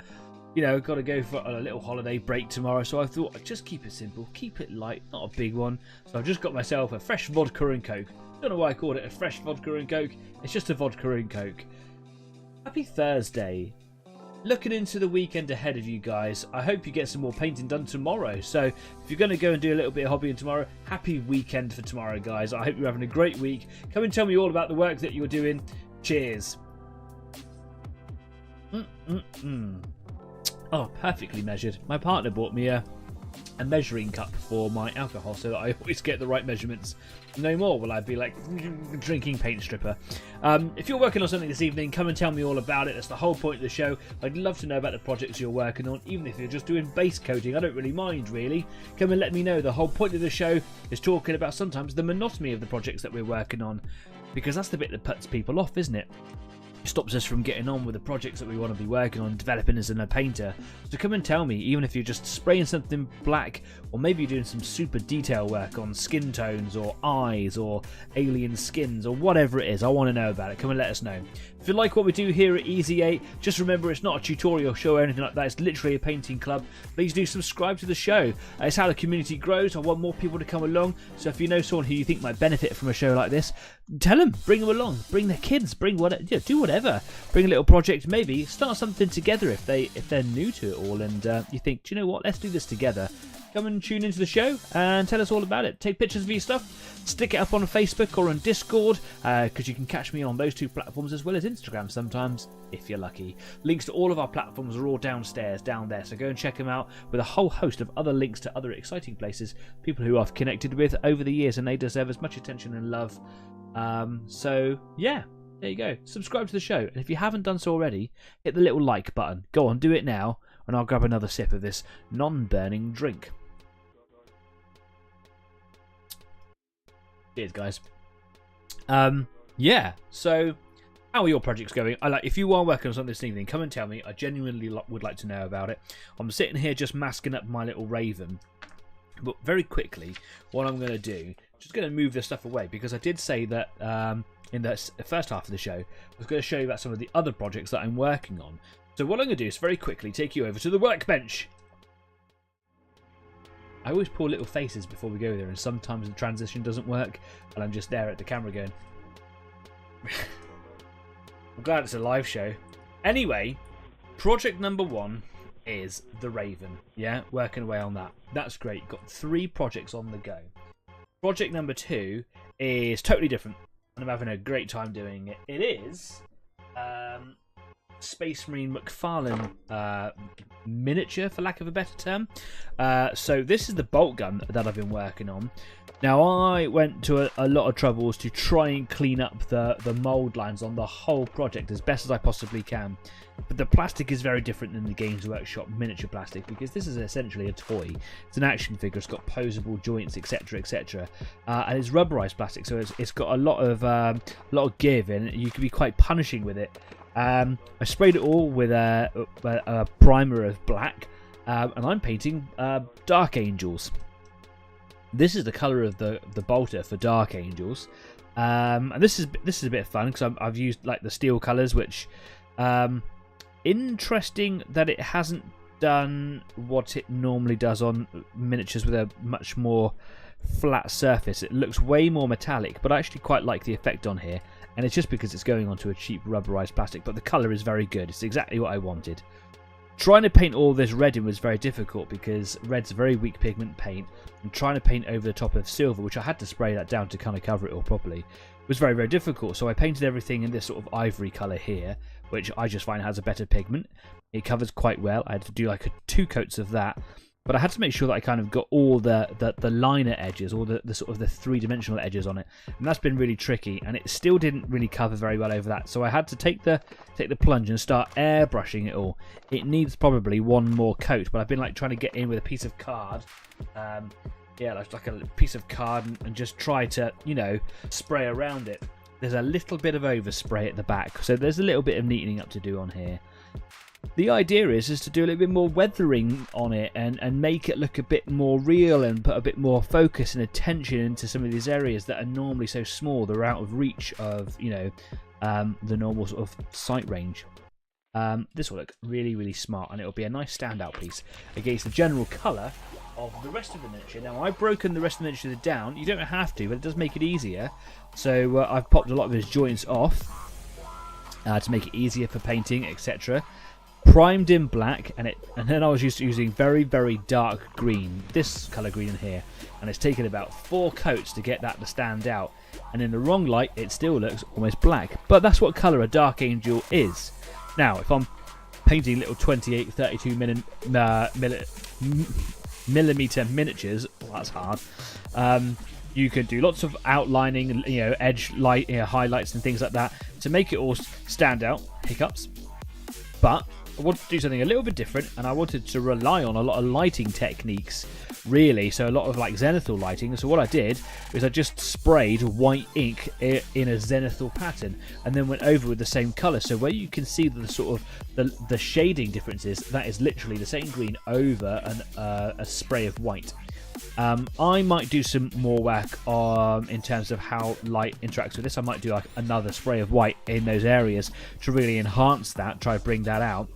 you know, got to go for a little holiday break tomorrow. So I thought I'd just keep it simple, keep it light, not a big one. So I've just got myself a fresh vodka and coke. Don't know why I called it a fresh vodka and coke. It's just a vodka and coke. Happy Thursday. Looking into the weekend ahead of you guys, I hope you get some more painting done tomorrow. So if you're going to go and do a little bit of hobbying tomorrow, happy weekend for tomorrow, guys. I hope you're having a great week. Come and tell me all about the work that you're doing. Cheers. Oh, perfectly measured. My partner bought me a measuring cup for my alcohol so that I always get the right measurements. No more will I be like drinking paint stripper. If you're working on something this evening, come and tell me all about it. That's the whole point of the show. I'd love to know about the projects you're working on, even if you're just doing base coating. I don't really mind, really. Come and let me know. The whole point of the show is talking about sometimes the monotony of the projects that we're working on, because that's the bit that puts people off, isn't it? Stops us from getting on with the projects that we want to be working on, developing as a painter. So come and tell me, even if you're just spraying something black, or maybe you're doing some super detail work on skin tones or eyes or alien skins or whatever it is, I want to know about it. Come and let us know. If you like what we do here at Easy 8, just remember it's not a tutorial show or anything like that. It's literally a painting club. Please do subscribe to the show. It's how the community grows. I want more people to come along. So if you know someone who you think might benefit from a show like this, tell them, bring them along, bring their kids, bring whatever, do whatever. Bring a little project, maybe start something together if they're new to it all, and you think, do you know what? Let's do this together. Come and tune into the show and tell us all about it. Take pictures of your stuff, stick it up on Facebook or on Discord, because you can catch me on those two platforms as well as Instagram sometimes, if you're lucky. Links to all of our platforms are all downstairs, down there, so go and check them out, with a whole host of other links to other exciting places, people who I've connected with over the years, and they deserve as much attention and love. So, yeah. There you go. Subscribe to the show. And if you haven't done so already, hit the little like button. Go on, do it now. And I'll grab another sip of this non-burning drink. Cheers, guys. Yeah. So, how are your projects going? If you are working on something this evening, come and tell me. I genuinely would like to know about it. I'm sitting here just masking up my little raven. But very quickly, what I'm going to do, just going to move this stuff away, because I did say that in the first half of the show, I was going to show you about some of the other projects that I'm working on. So what I'm going to do is very quickly take you over to the workbench. I always pull little faces before we go there, and sometimes the transition doesn't work, and I'm just there at the camera going... I'm glad it's a live show. Anyway, project number 1 is the Raven. Yeah, working away on that. That's great. Got 3 projects on the go. Project number 2 is totally different, and I'm having a great time doing it. It is Space Marine McFarlane miniature, for lack of a better term. So this is the bolt gun that I've been working on. Now, I went to a lot of troubles to try and clean up the mould lines on the whole project as best as I possibly can. But the plastic is very different than the Games Workshop miniature plastic, because this is essentially a toy. It's an action figure. It's got posable joints, etc., etc. And it's rubberized plastic, so it's got a lot of give, and you can be quite punishing with it. I sprayed it all with a primer of black, and I'm painting Dark Angels. This is the colour of the bolter for Dark Angels, and this is a bit of fun because I've used like the steel colours, which interesting that it hasn't done what it normally does on miniatures with a much more flat surface. It looks way more metallic, but I actually quite like the effect on here, and it's just because it's going onto a cheap rubberized plastic, but the colour is very good. It's exactly what I wanted. Trying to paint all this red in was very difficult because red's a very weak pigment paint, and trying to paint over the top of silver, which I had to spray that down to kind of cover it all properly, was very, very difficult. So I painted everything in this sort of ivory colour here, which I just find has a better pigment. It covers quite well. I had to do like 2 coats of that, but I had to make sure that I kind of got all the liner edges, all the sort of the 3-dimensional edges on it, and that's been really tricky, and it still didn't really cover very well over that. So I had to take the plunge and start airbrushing it all. It needs probably 1 more coat, but I've been like trying to get in with a piece of card, yeah, like a piece of card, and just try to, you know, spray around it. There's a little bit of overspray at the back, so there's a little bit of neatening up to do on here. the idea is to do a little bit more weathering on it and make it look a bit more real and put a bit more focus and attention into some of these areas that are normally so small. They're out of reach of, you know, the normal sort of sight range. This will look really, really smart, and it'll be a nice standout piece against the general colour of the rest of the miniature. Now, I've broken the rest of the miniature down. You don't have to, but it does make it easier. So I've popped a lot of his joints off to make it easier for painting, etc. Primed in black, and then I was using very, very dark green, this colour green in here, and it's taken about 4 coats to get that to stand out. And in the wrong light, it still looks almost black, but that's what colour a Dark Angel is. Now, if I'm painting little 28, 32 millimeter miniatures, well, that's hard. You can do lots of outlining, you know, edge light, you know, highlights and things like that to make it all stand out. Hiccups, but I wanted to do something a little bit different, and I wanted to rely on a lot of lighting techniques, really. So a lot of like zenithal lighting. So what I did is I just sprayed white ink in a zenithal pattern, and then went over with the same color. So where you can see the sort of the shading differences, that is literally the same green over a spray of white. I might do some more work in terms of how light interacts with this. I might do like another spray of white in those areas to really enhance that, try to bring that out,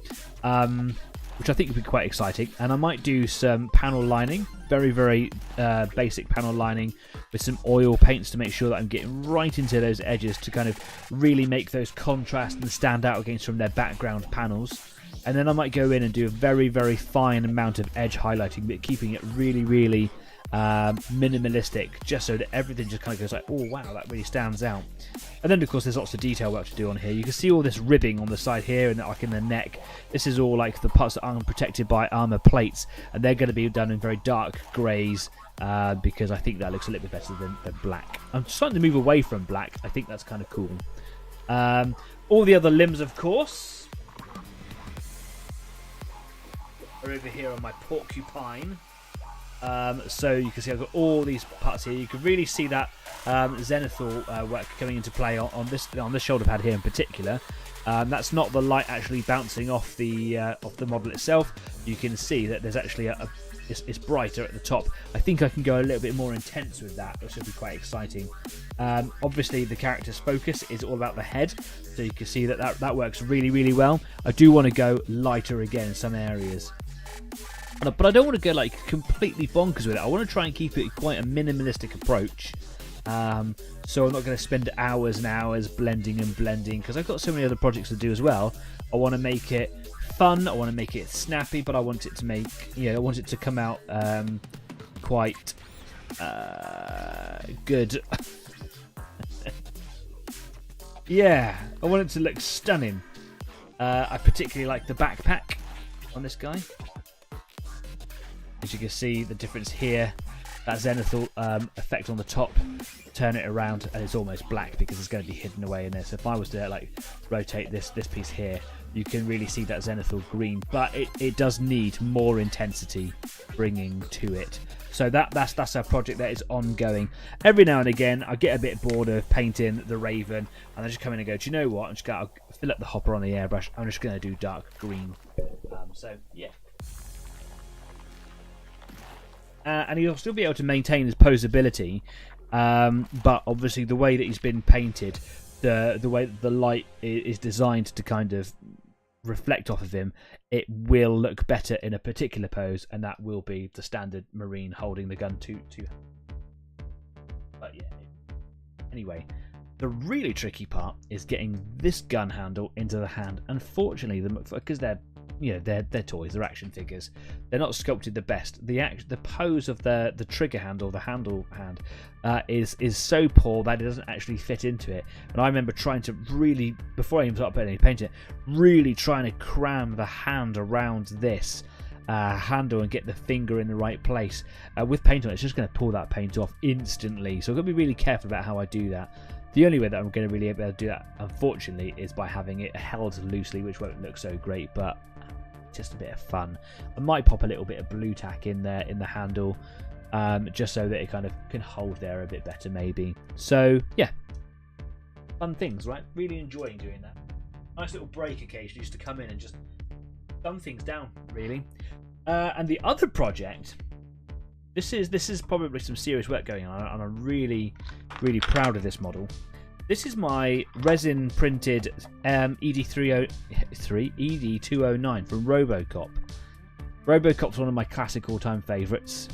which I think would be quite exciting. And I might do some panel lining, very, very basic panel lining with some oil paints to make sure that I'm getting right into those edges to kind of really make those contrast and stand out against from their background panels. And then I might go in and do a very, very fine amount of edge highlighting, but keeping it really, really minimalistic, just so that everything just kind of goes like, oh wow, that really stands out. And then of course there's lots of detail work to do on here. You can see all this ribbing on the side here and like in the neck. This is all like the parts that aren't protected by armor plates, and they're going to be done in very dark greys because I think that looks a little bit better than black. I'm starting to move away from black. I think that's kind of cool. All the other limbs, of course, are over here on my porcupine. So you can see I've got all these parts here. You can really see that zenithal work coming into play on this shoulder pad here in particular. That's not the light actually bouncing off the model itself. You can see that there's actually it's brighter at the top. I think I can go a little bit more intense with that, which will be quite exciting. Obviously the character's focus is all about the head, so you can see that works really, really well. I do want to go lighter again in some areas, but I don't want to go like completely bonkers with it. I want to try and keep it quite a minimalistic approach. So I'm not going to spend hours and hours blending because I've got so many other projects to do as well. I want to make it fun, I want to make it snappy, but I want it to I want it to come out quite good. Yeah, I want it to look stunning. I particularly like the backpack on this guy. As you can see, the difference here, that zenithal effect on the top, turn it around and it's almost black because it's going to be hidden away in there. So if I was to like rotate this piece here, you can really see that zenithal green, but it does need more intensity bringing to it. So that's a project that is ongoing. Every now and again, I get a bit bored of painting the Raven, and I just come in and go, do you know what? I'm just going to fill up the hopper on the airbrush. I'm just going to do dark green. So yeah. And he'll still be able to maintain his posability, but obviously the way that he's been painted, the way that the light is designed to kind of reflect off of him, it will look better in a particular pose, and that will be the standard Marine holding the gun to. But yeah. Anyway, the really tricky part is getting this gun handle into the hand. Unfortunately, because they're toys, they're action figures, they're not sculpted the best. The pose of the trigger handle, the handle hand, is so poor that it doesn't actually fit into it. And I remember trying to really, before I even started painting it, really trying to cram the hand around this handle and get the finger in the right place. With paint on it, it's just going to pull that paint off instantly. So I've got to be really careful about how I do that. The only way that I'm going to really be able to do that, unfortunately, is by having it held loosely, which won't look so great, but just a bit of fun. I might pop a little bit of blue tack in there in the handle, just so that it kind of can hold there a bit better maybe. So yeah, fun things, right? Really enjoying doing that. Nice little break occasionally just to come in and just thumb things down, really. And the other project, this is probably some serious work going on, and I'm really, really proud of this model. This is my resin printed ED209 from RoboCop. RoboCop's one of my classic all-time favourites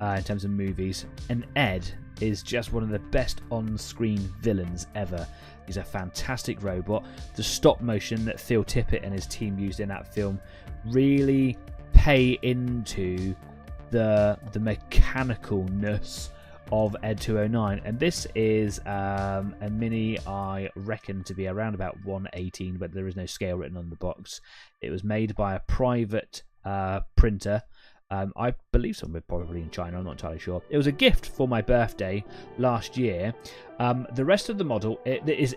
in terms of movies, and Ed is just one of the best on-screen villains ever. He's a fantastic robot. The stop motion that Phil Tippett and his team used in that film really pay into the mechanicalness of Ed 209, and this is a mini I reckon to be around about 1/18, but there is no scale written on the box. It was made by a private printer. I believe somewhere probably in China, I'm not entirely sure. It was a gift for my birthday last year. The rest of the model is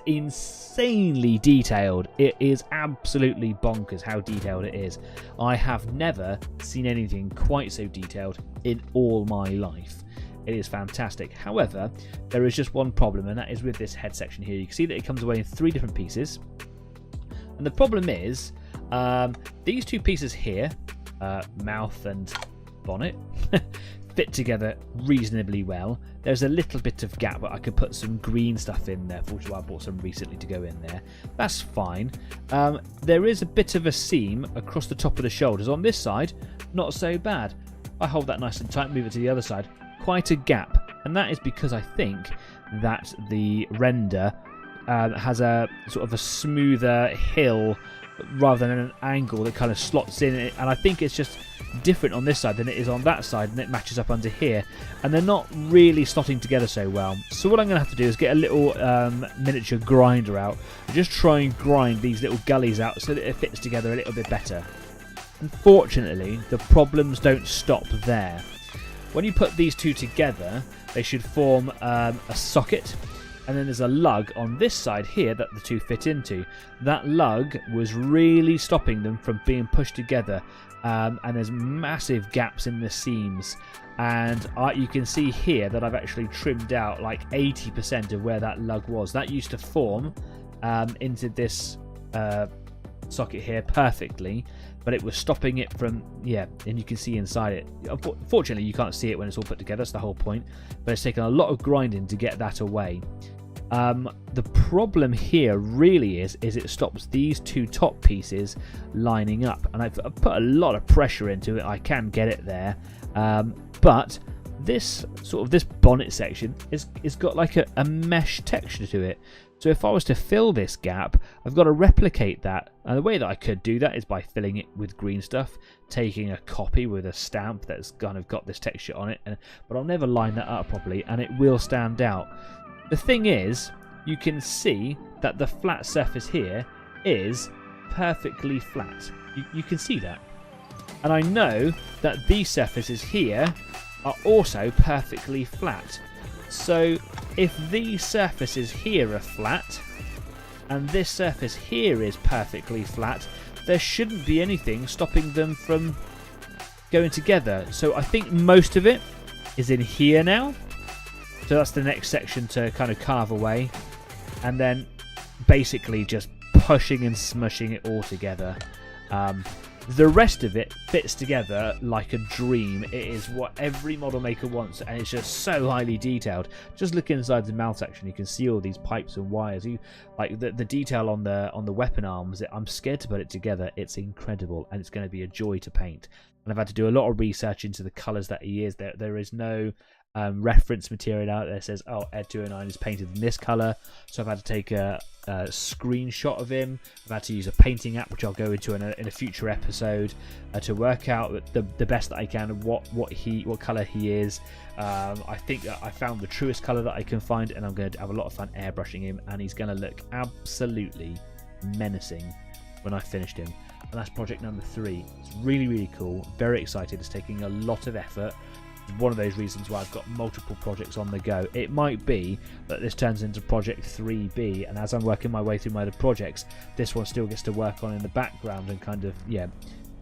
insanely detailed. It is absolutely bonkers how detailed it is. I have never seen anything quite so detailed in all my life. It is fantastic. However, there is just one problem, and that is with this head section here. You can see that it comes away in 3 different pieces. And the problem is, these 2 pieces here, mouth and bonnet, fit together reasonably well. There's a little bit of gap, but I could put some green stuff in there. Fortunately, I bought some recently to go in there. That's fine. There is a bit of a seam across the top of the shoulders. On this side, not so bad. I hold that nice and tight, move it to the other side. Quite a gap, and that is because I think that the render has a sort of a smoother hill rather than an angle that kind of slots in it, and I think it's just different on this side than it is on that side, and it matches up under here, and they're not really slotting together so well. So what I'm going to have to do is get a little miniature grinder out and just try and grind these little gullies out so that it fits together a little bit better. Unfortunately, the problems don't stop there. When you put these 2 together, they should form a socket, and then there's a lug on this side here that the 2 fit into. That lug was really stopping them from being pushed together, and there's massive gaps in the seams, and you can see here that I've actually trimmed out like 80% of where that lug was. That used to form into this socket here perfectly, but it was stopping it from, and you can see inside it. Unfortunately, you can't see it when it's all put together, that's the whole point, but it's taken a lot of grinding to get that away. The problem here really is it stops these 2 top pieces lining up, and I've put a lot of pressure into it. I can get it there, but this bonnet section is got like a mesh texture to it. So if I was to fill this gap, I've got to replicate that. And the way that I could do that is by filling it with green stuff, taking a copy with a stamp that's kind of got this texture on it, but I'll never line that up properly, and it will stand out. The thing is, you can see that the flat surface here is perfectly flat. You can see that. And I know that these surfaces here are also perfectly flat. So if these surfaces here are flat and this surface here is perfectly flat, there shouldn't be anything stopping them from going together. So I think most of it is in here now. So that's the next section to kind of carve away, and then basically just pushing and smushing it all together. The rest of it fits together like a dream. It is what every model maker wants, and it's just so highly detailed. Just look inside the mouth section, you can see all these pipes and wires. Like the detail on the weapon arms. I'm scared to put it together. It's incredible, and it's going to be a joy to paint. And I've had to do a lot of research into the colours that he is. There is no reference material out there that says, oh, Ed 209 is painted in this colour. So I've had to take a screenshot of him. I've had to use a painting app, which I'll go into in a future episode, to work out the best that I can of what colour he is. I think that I found the truest colour that I can find, and I'm going to have a lot of fun airbrushing him, and he's going to look absolutely menacing when I finished him. And that's project number 3. It's really, really cool. Very excited. It's taking a lot of effort. One of those reasons why I've got multiple projects on the go. It might be that this turns into project 3B, and as I'm working my way through my other projects, this one still gets to work on in the background and kind of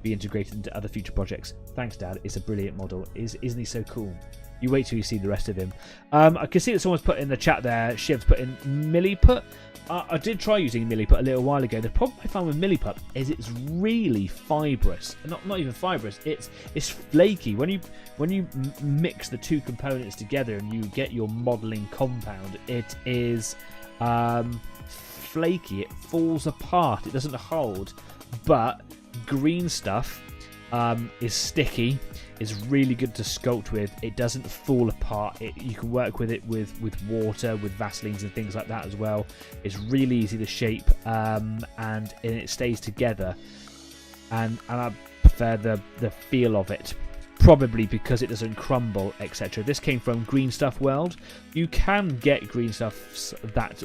be integrated into other future projects. Thanks, Dad. It's a brilliant model. Isn't he so cool? You wait till you see the rest of him. I can see that someone's put in the chat there. Shiv's put in milliput. I did try using milliput a little while ago. The problem I found with milliput is it's really fibrous. Not even fibrous. It's flaky. When you mix the two components together and you get your modelling compound, it is flaky. It falls apart. It doesn't hold. But green stuff is sticky. Is really good to sculpt with. It doesn't fall apart. You can work with it with water, with Vaselines and things like that as well. It's really easy to shape, and it stays together. And I prefer the feel of it, probably because it doesn't crumble, etc. This came from Green Stuff World. You can get green stuffs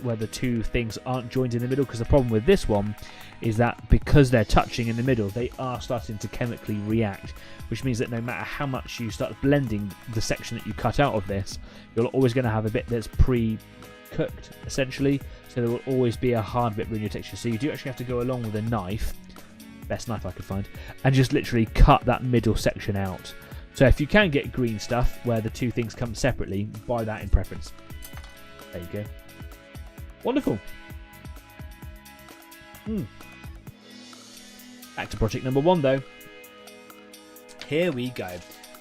where the two things aren't joined in the middle, because the problem with this one is that because they're touching in the middle, they are starting to chemically react, which means that no matter how much you start blending the section that you cut out of this, you're always going to have a bit that's pre-cooked, essentially, so there will always be a hard bit in your texture. So you do actually have to go along with a knife, best knife I could find, and just literally cut that middle section out. So if you can get green stuff where the two things come separately, buy that in preference. There you go. Wonderful. Back to project number 1 though. Here we go.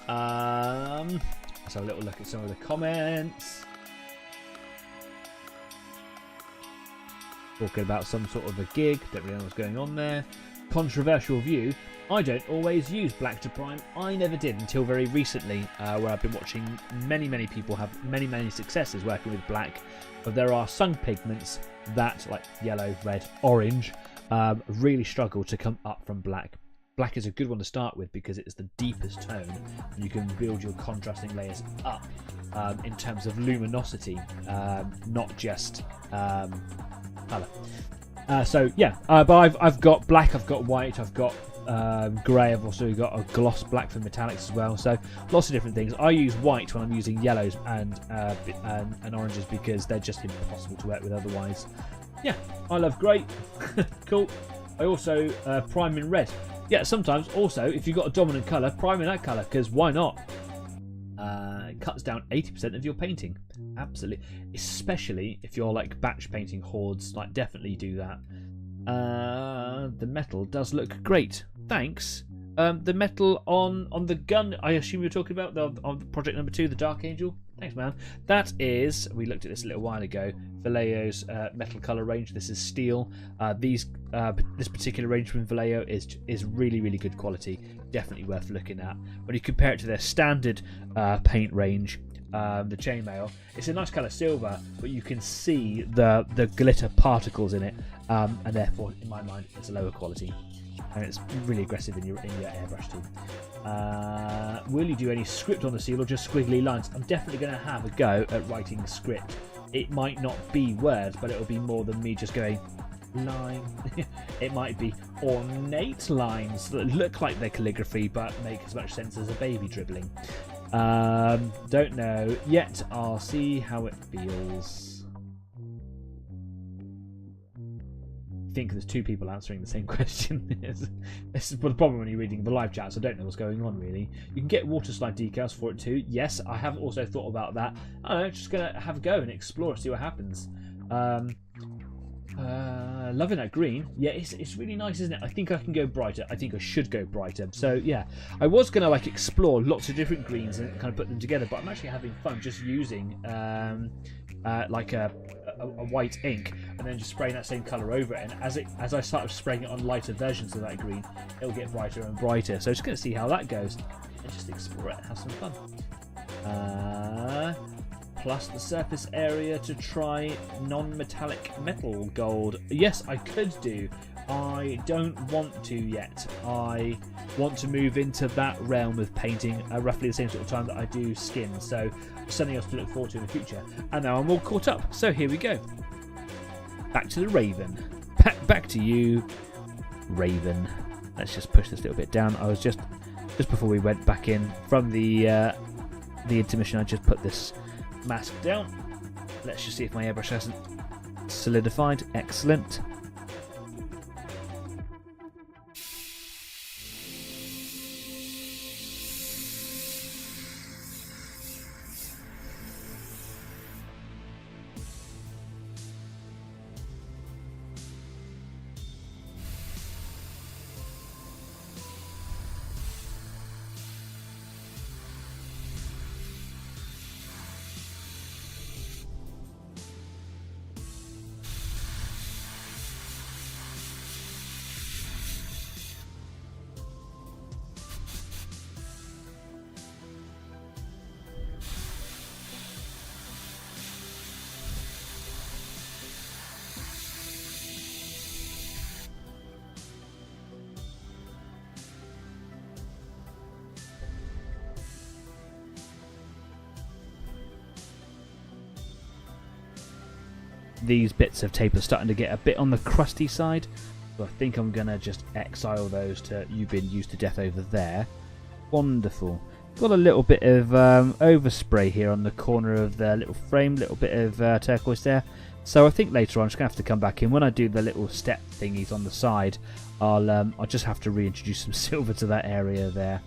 Let's have a little look at some of the comments. Talking about some sort of a gig. Don't really know what's going on there. Controversial view. I don't always use black to prime. I never did until very recently, where I've been watching many people have many successes working with black. But there are some pigments that, like yellow, red, orange, really struggle to come up from black. Black is a good one to start with because it's the deepest tone, and you can build your contrasting layers up in terms of luminosity, not just colour. So yeah, but I've got black, I've got white, I've got grey, I've also got a gloss black for metallics as well. So lots of different things. I use white when I'm using yellows and oranges because they're just impossible to work with otherwise. Yeah, I love grey. Cool. I also prime in red. Yeah, sometimes also if you've got a dominant colour, prime in that colour, because why not? It cuts down 80% of your painting. Absolutely. Especially if you're like batch painting hordes, like definitely do that. The metal does look great. Thanks. The metal on the gun, I assume you're talking about on project number 2, the Dark Angel. Thanks, man. That is, we looked at this a little while ago, Vallejo's metal color range. This is steel. This particular range from Vallejo is really good quality. Definitely worth looking at. When you compare it to their standard paint range, the chainmail, it's a nice colour silver, but you can see the glitter particles in it, and therefore, in my mind, it's a lower quality. And it's really aggressive in your airbrush too. Will you do any script on the seal or just squiggly lines? I'm definitely going to have a go at writing script. It might not be words, but it'll be more than me just going line. It might be ornate lines that look like they're calligraphy but make as much sense as a baby dribbling. Don't know yet. I'll see how it feels. I think there's 2 people answering the same question. This is the problem when you're reading the live chats. I don't know what's going on really. You can get water slide decals for it too. Yes, I have also thought about that. I don't know, just gonna have a go and explore, see what happens. Loving that green. Yeah, it's really nice, isn't it? I think I can go brighter. I think I should go brighter. So yeah, I was gonna like explore lots of different greens and kind of put them together, but I'm actually having fun just using like a white ink and then just spraying that same color over it. And as I start spraying it on lighter versions of that green, it'll get brighter and brighter. So just gonna see how that goes and just explore it and have some fun. Plus the surface area to try non-metallic metal gold. Yes, I could do. I don't want to yet. I want to move into that realm of painting at roughly the same sort of time that I do skin. So something else to look forward to in the future. And now I'm all caught up. So here we go. Back to the Raven. Back to you, Raven. Let's just push this a little bit down. I was just before we went back in from the intermission, I just put this mask down. Let's just see if my airbrush hasn't solidified. Excellent. these bits of tape are starting to get a bit on the crusty side. So I think I'm going to just exile those to You've Been Used to Death over there. Wonderful. Got a little bit of overspray here on the corner of the little frame, little bit of turquoise there. So I think later on I'm just going to have to come back in. When I do the little step thingies on the side, I'll just have to reintroduce some silver to that area there.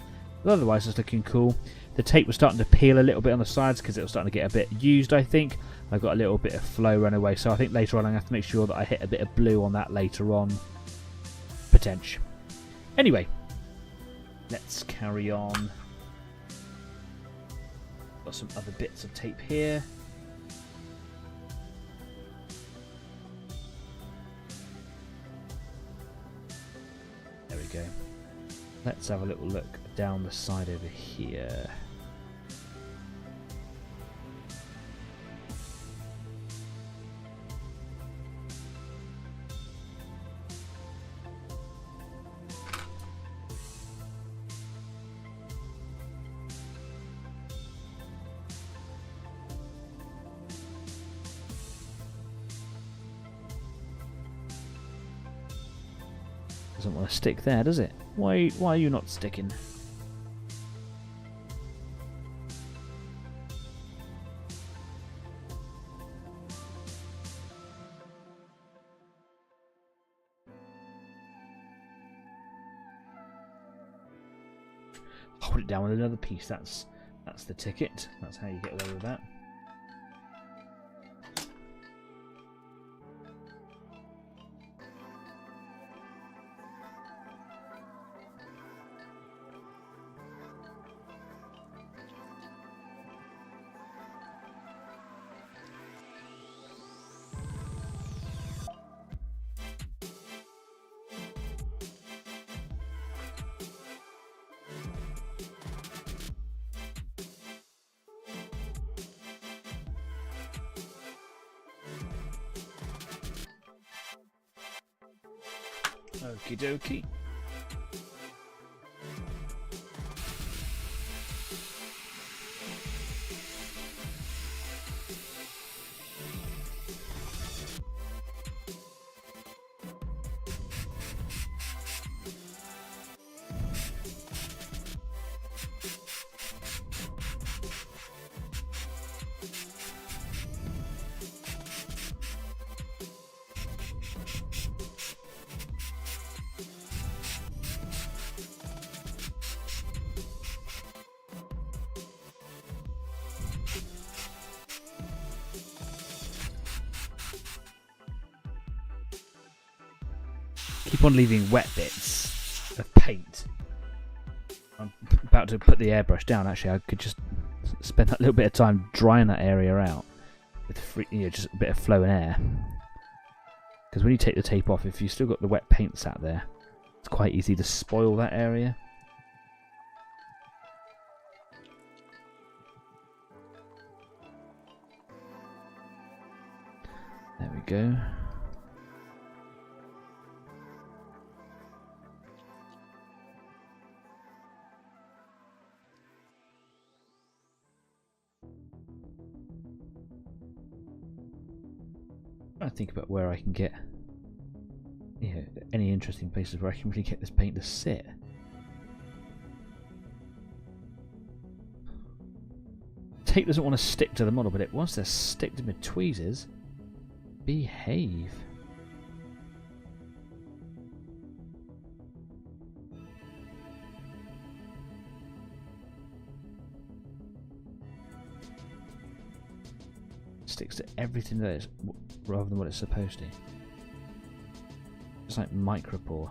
But otherwise it's looking cool. The tape was starting to peel a little bit on the sides because it was starting to get a bit used, I think. I got a little bit of flow run away, so I think later on I'm going to have to make sure that I hit a bit of blue on that later on. Potential. Anyway, let's carry on. Got some other bits of tape here. There we go. Let's have a little look down the side over here. Doesn't want to stick there, does it? Why are you not sticking? Hold it down with another piece. That's the ticket. That's how you get away with that. Okie dokie. Keep on leaving wet bits of paint. I'm about to put the airbrush down. Actually, I could just spend that little bit of time drying that area out with free, just a bit of flow and air. Because when you take the tape off, if you've still got the wet paint sat there, it's quite easy to spoil that area. There we go. I think about where I can get any interesting places where I can really get this paint to sit. Tape doesn't want to stick to the model, but it wants to stick to my tweezers. Behave. Sticks to everything that is rather than what it's supposed to. It's like micropore.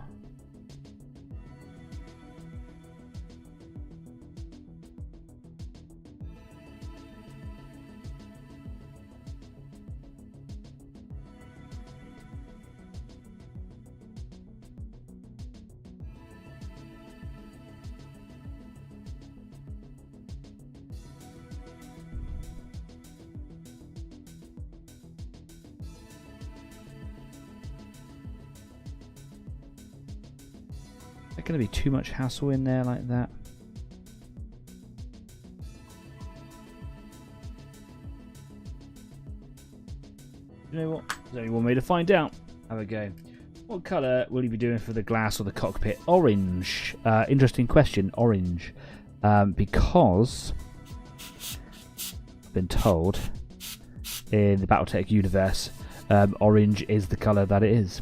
Is there going to be too much hassle in there like that? You know what? There's only one way to find out. Have a go. What colour will you be doing for the glass or the cockpit? Orange. Interesting question. Orange. Because I've been told in the Battletech universe, orange is the colour that it is.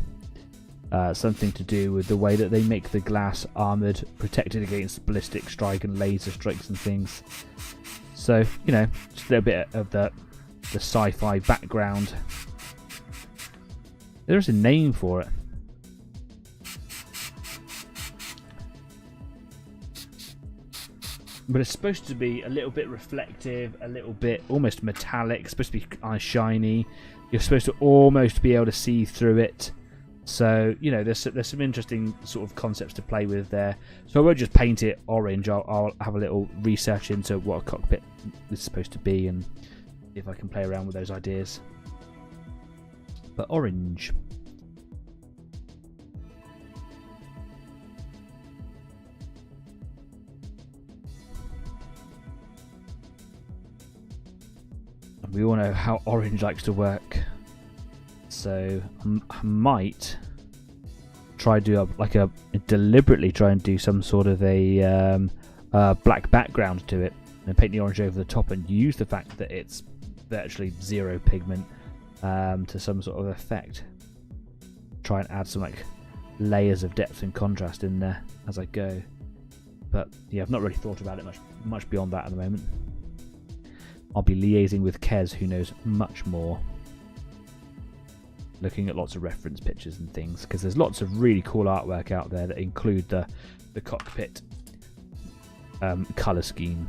Something to do with the way that they make the glass armoured, protected against ballistic strike and laser strikes and things. So, you know, just a little bit of the sci-fi background. There's a name for it. But it's supposed to be a little bit reflective, a little bit almost metallic, it's supposed to be shiny. You're supposed to almost be able to see through it. So, you know, there's some interesting sort of concepts to play with there. So I won't just paint it orange. I'll have a little research into what a cockpit is supposed to be and see if I can play around with those ideas. But orange. We all know how orange likes to work, so I might try to do deliberately try and do some sort of a black background to it, and paint the orange over the top, and use the fact that it's virtually zero pigment to some sort of effect. Try and add some like layers of depth and contrast in there as I go. But yeah, I've not really thought about it much beyond that at the moment. I'll be liaising with Kez, who knows much more. Looking at lots of reference pictures and things, because there's lots of really cool artwork out there that include the cockpit colour scheme.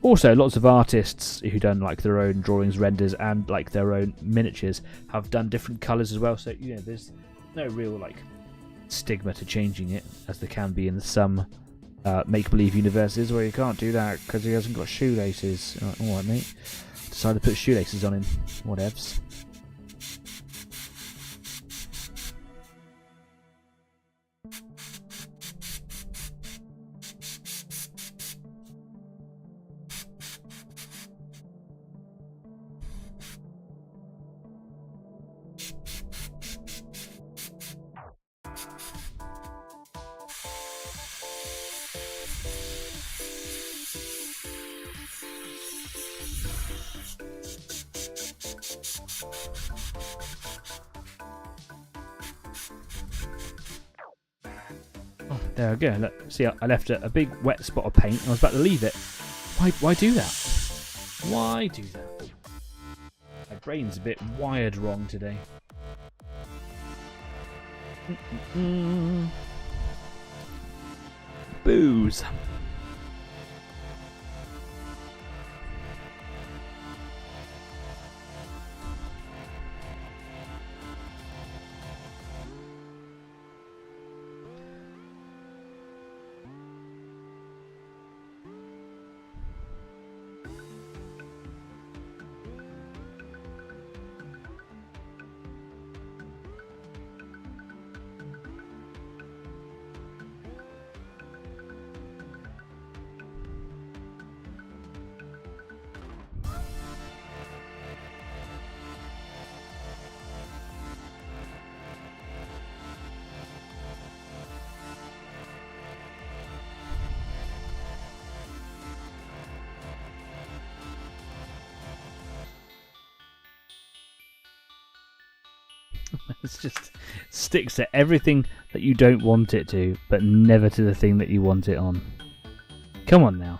Also, lots of artists who done like their own drawings, renders, and like their own miniatures have done different colours as well. So, you know, there's no real like stigma to changing it, as there can be in some make-believe universes where you can't do that because he hasn't got shoelaces. Alright, mate. Decided to put shoelaces on him. Whatevs. Oh, there we go. Look, see, I left a big wet spot of paint. I was about to leave it. Why do that? Why do that? My brain's a bit wired wrong today. Booze. It's just sticks to everything that you don't want it to, but never to the thing that you want it on. Come on now.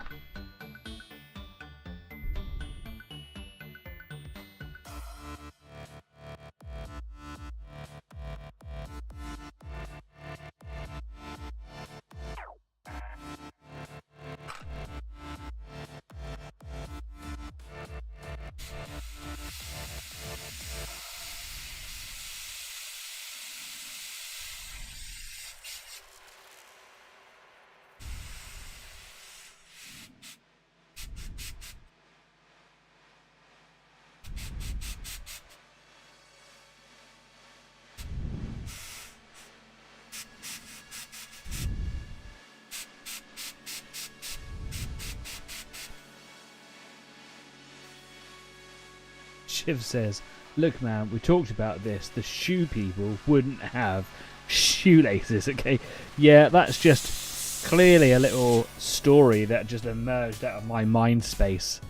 Shiv says, look man, we talked about this. The shoe people wouldn't have shoelaces, okay? Yeah, that's just clearly a little story that just emerged out of my mind space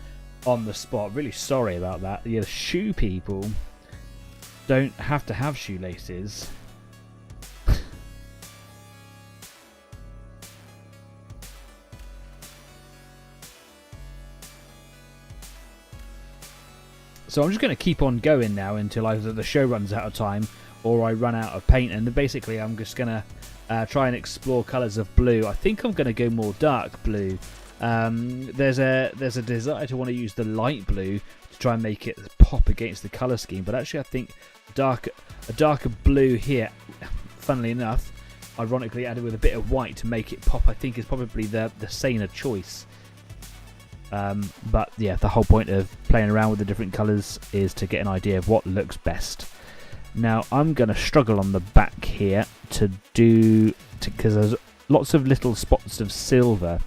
on the spot. Really sorry about that. Yeah, the shoe people don't have to have shoelaces. So I'm just going to keep on going now until either the show runs out of time or I run out of paint. And basically I'm just going to try and explore colours of blue. I think I'm going to go more dark blue. There's a desire to want to use the light blue to try and make it pop against the colour scheme. But actually I think a darker blue here, funnily enough, ironically added with a bit of white to make it pop, I think is probably the saner choice. But yeah, the whole point of playing around with the different colours is to get an idea of what looks best. Now I'm going to struggle on the back here because there's lots of little spots of silver.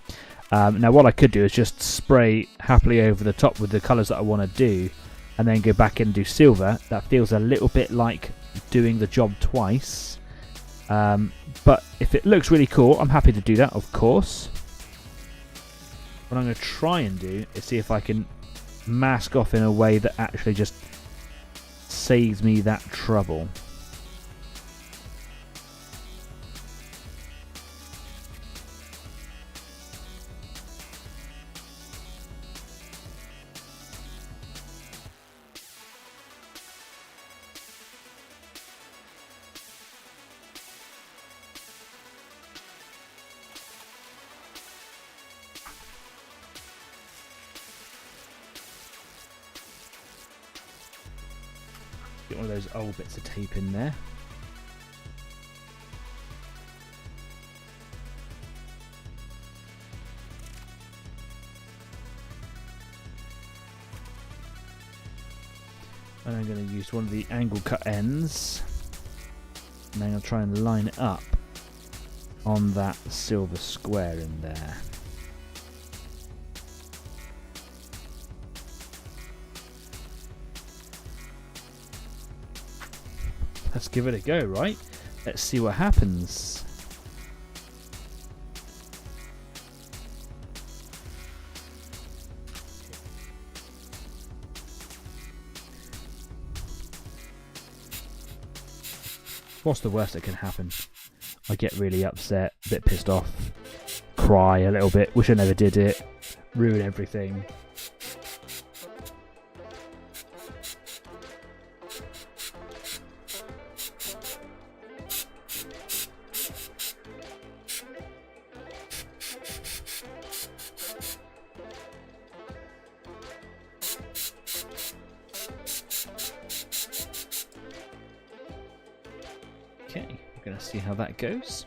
Now what I could do is just spray happily over the top with the colours that I want to do and then go back and do silver. That feels a little bit like doing the job twice. But if it looks really cool, I'm happy to do that, of course. What I'm going to try and do is see if I can mask off in a way that actually just saves me that trouble. Get one of those old bits of tape in there. And I'm going to use one of the angle cut ends. And then I'll try and line it up on that silver square in there. Let's give it a go, right? Let's see what happens. What's the worst that can happen? I get really upset, a bit pissed off, cry a little bit, wish I never did it, ruin everything. Okay, we're going to see how that goes.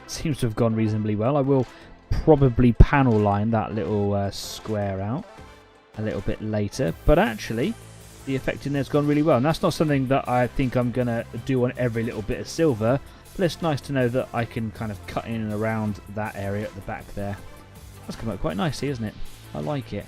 Seems to have gone reasonably well. I will probably panel line that little square out a little bit later, but actually the effect in there's gone really well, and that's not something that I think I'm going to do on every little bit of silver. But it's nice to know that I can kind of cut in and around that area at the back there. That's come out quite nicely, isn't it? I like it.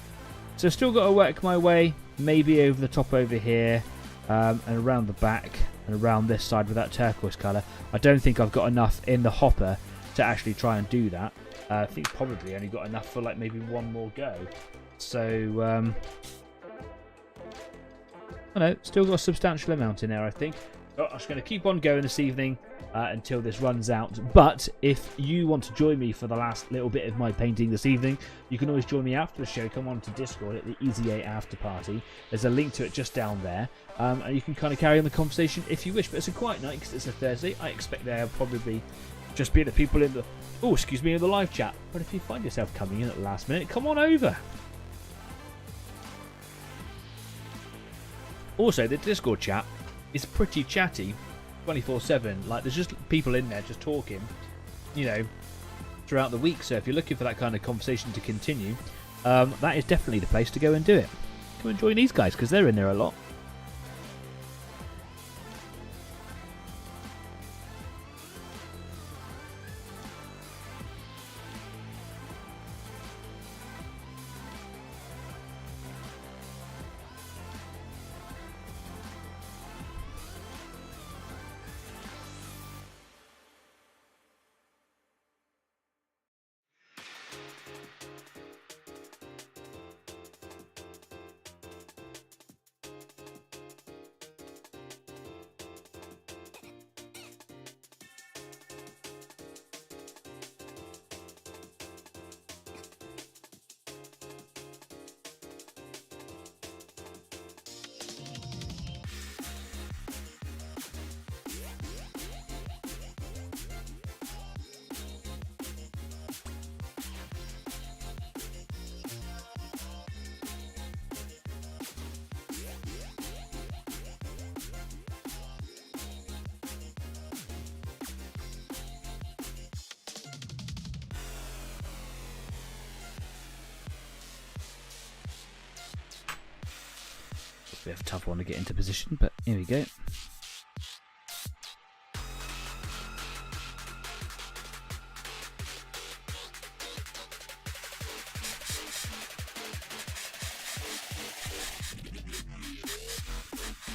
So still got to work my way, maybe over the top over here, and around the back, and around this side with that turquoise colour. I don't think I've got enough in the hopper to actually try and do that. I think probably only got enough for like maybe one more go. So, I know, still got a substantial amount in there, I think. I'm just going to keep on going this evening until this runs out. But if you want to join me for the last little bit of my painting this evening, you can always join me after the show. Come on to Discord at the Easy 8 After Party. There's a link to it just down there. And you can kind of carry on the conversation if you wish. But it's a quiet night because it's a Thursday. I expect there'll probably just be the people in the... Oh, excuse me, in the live chat. But if you find yourself coming in at the last minute, come on over. Also, the Discord chat is pretty chatty 24/7. Like, there's just people in there just talking, you know, throughout the week. So if you're looking for that kind of conversation to continue, that is definitely the place to go and do it. Come and join these guys because they're in there a lot. bit of a tough one to get into position, but here we go.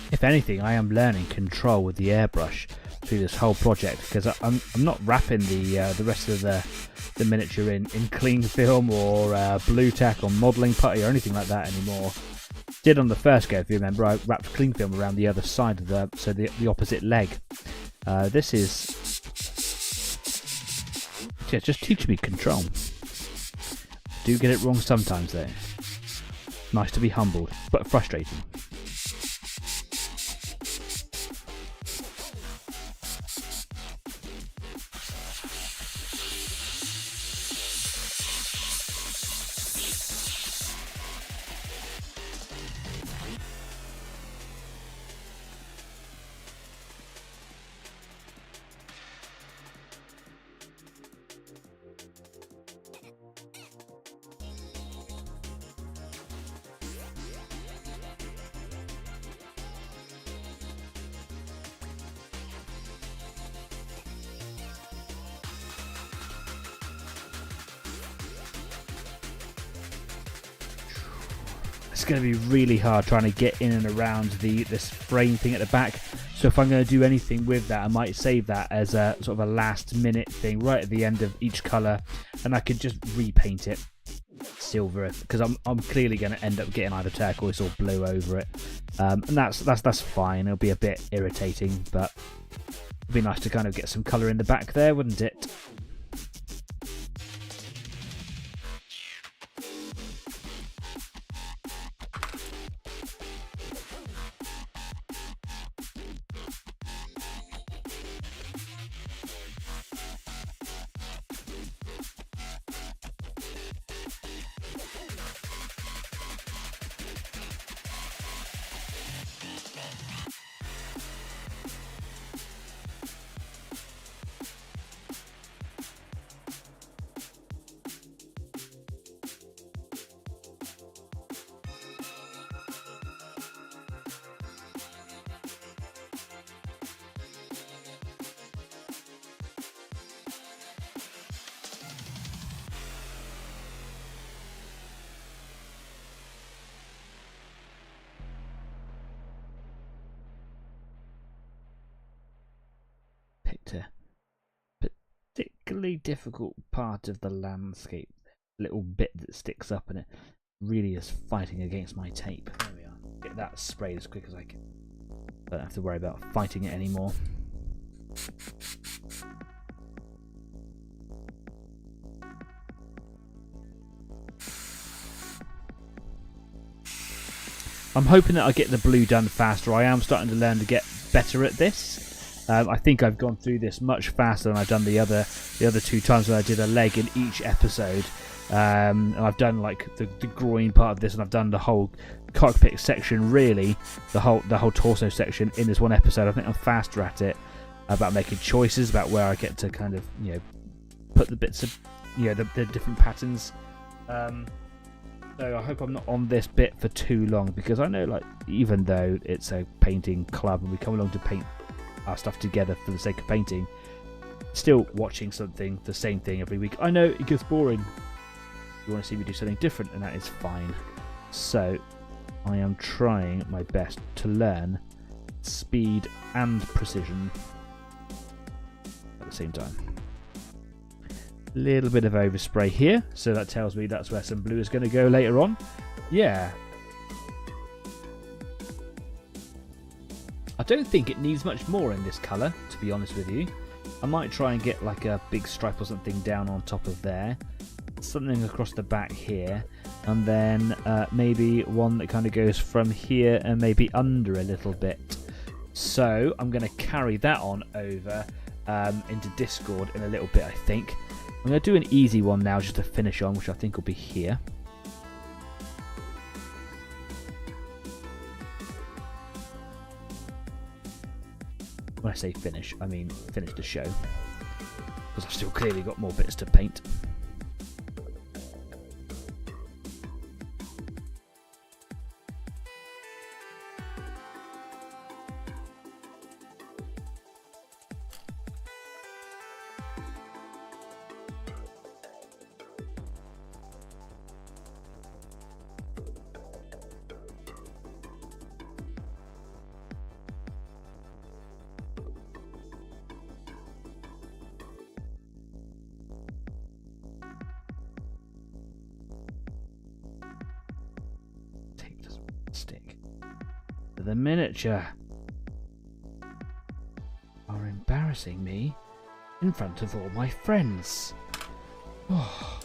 If anything, I am learning control with the airbrush through this whole project, because I'm not wrapping the rest of the miniature in cling film or blue tack or modelling putty or anything like that anymore. Did on the first go, if you remember, I wrapped cling film around the other side of the opposite leg. This is just teaching me control. Do get it wrong sometimes though. Nice to be humbled, but frustrating. It's going to be really hard trying to get in and around this frame thing at the back. So if I'm going to do anything with that, I might save that as a sort of a last minute thing right at the end of each colour, and I could just repaint it silver, because I'm clearly going to end up getting either turquoise or blue over it, and that's fine. It'll be a bit irritating, but it'd be nice to kind of get some colour in the back there, wouldn't it? Picked a particularly difficult part of the landscape, little bit that sticks up, and it really is fighting against my tape. There we are. Get that sprayed as quick as I can. Don't have to worry about fighting it anymore. I'm hoping that I get the blue done faster. I am starting to learn to get better at this. I think I've gone through this much faster than I've done the other two times when I did a leg in each episode. And I've done like the groin part of this, and I've done the whole cockpit section, really the whole torso section in this one episode. I think I'm faster at it, about making choices about where I get to kind of, you know, put the bits of, you know, the different patterns. So I hope I'm not on this bit for too long, because I know, like, even though it's a painting club and we come along to paint our stuff together for the sake of painting, still watching the same thing every week, I know it gets boring. You want to see me do something different, and that is fine. So I am trying my best to learn speed and precision at the same time. A little bit of overspray here, so that tells me that's where some blue is going to go later on. Yeah. I don't think it needs much more in this colour, to be honest with you. I might try and get like a big stripe or something down on top of there, something across the back here, and then maybe one that kind of goes from here and maybe under a little bit. So I'm going to carry that on over into Discord in a little bit, I think. I'm going to do an easy one now just to finish on, which I think will be here. When I say finish, I mean finish the show, because I've still clearly got more bits to paint. the miniature are embarrassing me in front of all my friends. Oh.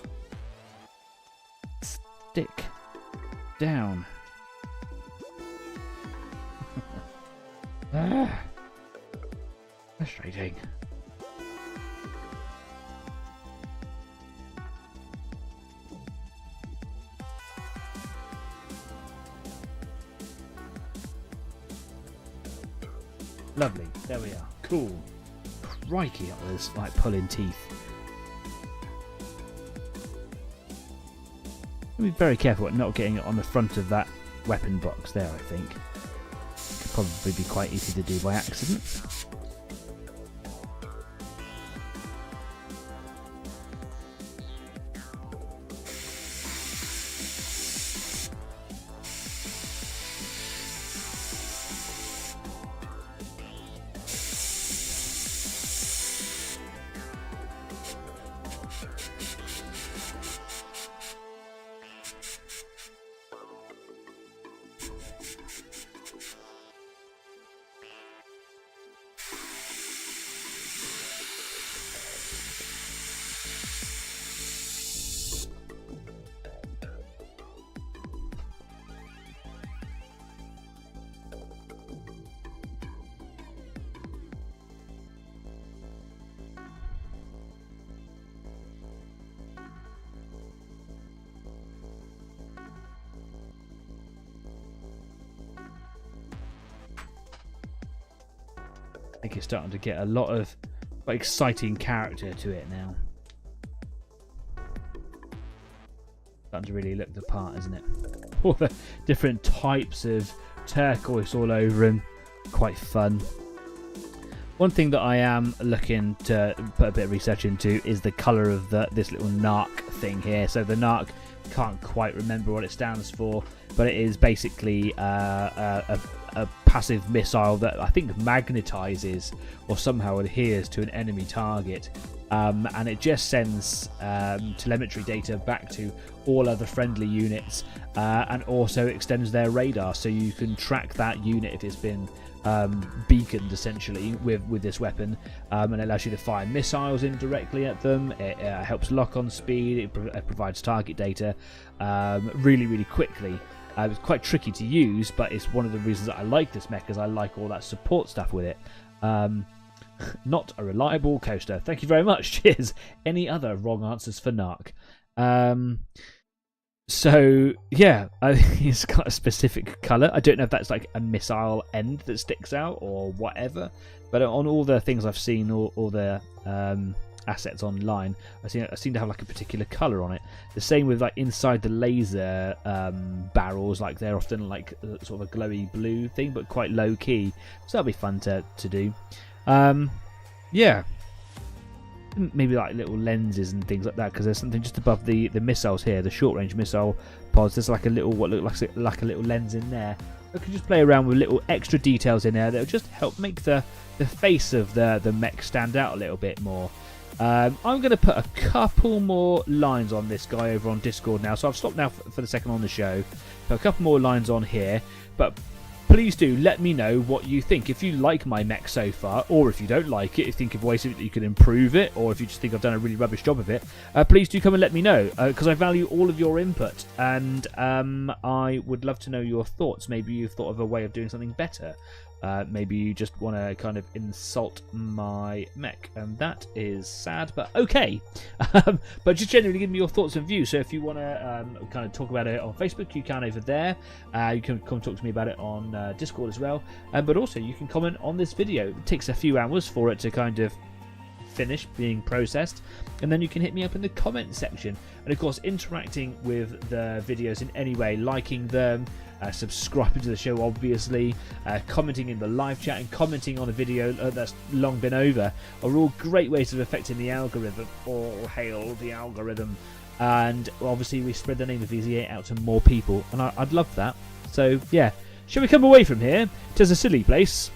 Stick down. Frustrating. Lovely. There we are. Cool. Crikey, that was like pulling teeth. Be very careful at not getting it on the front of that weapon box there, I think. Could probably be quite easy to do by accident. I think it's starting to get a lot of quite exciting character to it now. Starting to really look the part, isn't it? All the different types of turquoise all over him. Quite fun. One thing that I am looking to put a bit of research into is the colour of this little narc thing here. So the narc, can't quite remember what it stands for, but it is basically a passive missile that I think magnetizes or somehow adheres to an enemy target, and it just sends telemetry data back to all other friendly units, and also extends their radar, so you can track that unit if it's been beaconed essentially with this weapon, and it allows you to fire missiles indirectly at them. It helps lock on speed. It provides target data really quickly. It's quite tricky to use, but it's one of the reasons that I like this mech, because I like all that support stuff with it. Not a reliable coaster. Thank you very much. Cheers. Any other wrong answers for Narc? So yeah, I think it's got a specific colour. I don't know if that's like a missile end that sticks out or whatever, but on all the things I've seen, all the assets online, I seem to have like a particular colour on it. The same with like inside the laser barrels, like they're often like sort of a glowy blue thing, but quite low key. So that'll be fun to do. Yeah. Maybe like little lenses and things like that, because there's something just above the missiles here, the short range missile pods. There's like a little, what looks like a little lens in there. I can just play around with little extra details in there that'll just help make the face of the mech stand out a little bit more. I'm going to put a couple more lines on this guy over on Discord now, so I've stopped now for the second on the show. Put a couple more lines on here, but please do let me know what you think. If you like my mech so far, or if you don't like it, if you think of ways that you can improve it, or if you just think I've done a really rubbish job of it, please do come and let me know, because I value all of your input, and I would love to know your thoughts. Maybe you've thought of a way of doing something better. Maybe you just want to kind of insult my mech, and that is sad, but okay. But just generally give me your thoughts and views. So if you want to kind of talk about it on Facebook, you can over there. You can come talk to me about it on Discord as well. But also you can comment on this video. It takes a few hours for it to kind of finish being processed, and then you can hit me up in the comment section, and of course interacting with the videos in any way, liking them, subscribing to the show obviously, commenting in the live chat, and commenting on a video that's long been over are all great ways of affecting the algorithm. All hail the algorithm. And obviously we spread the name of EZ8 out to more people, and I'd love that. So yeah, shall we come away from here? It is a silly place.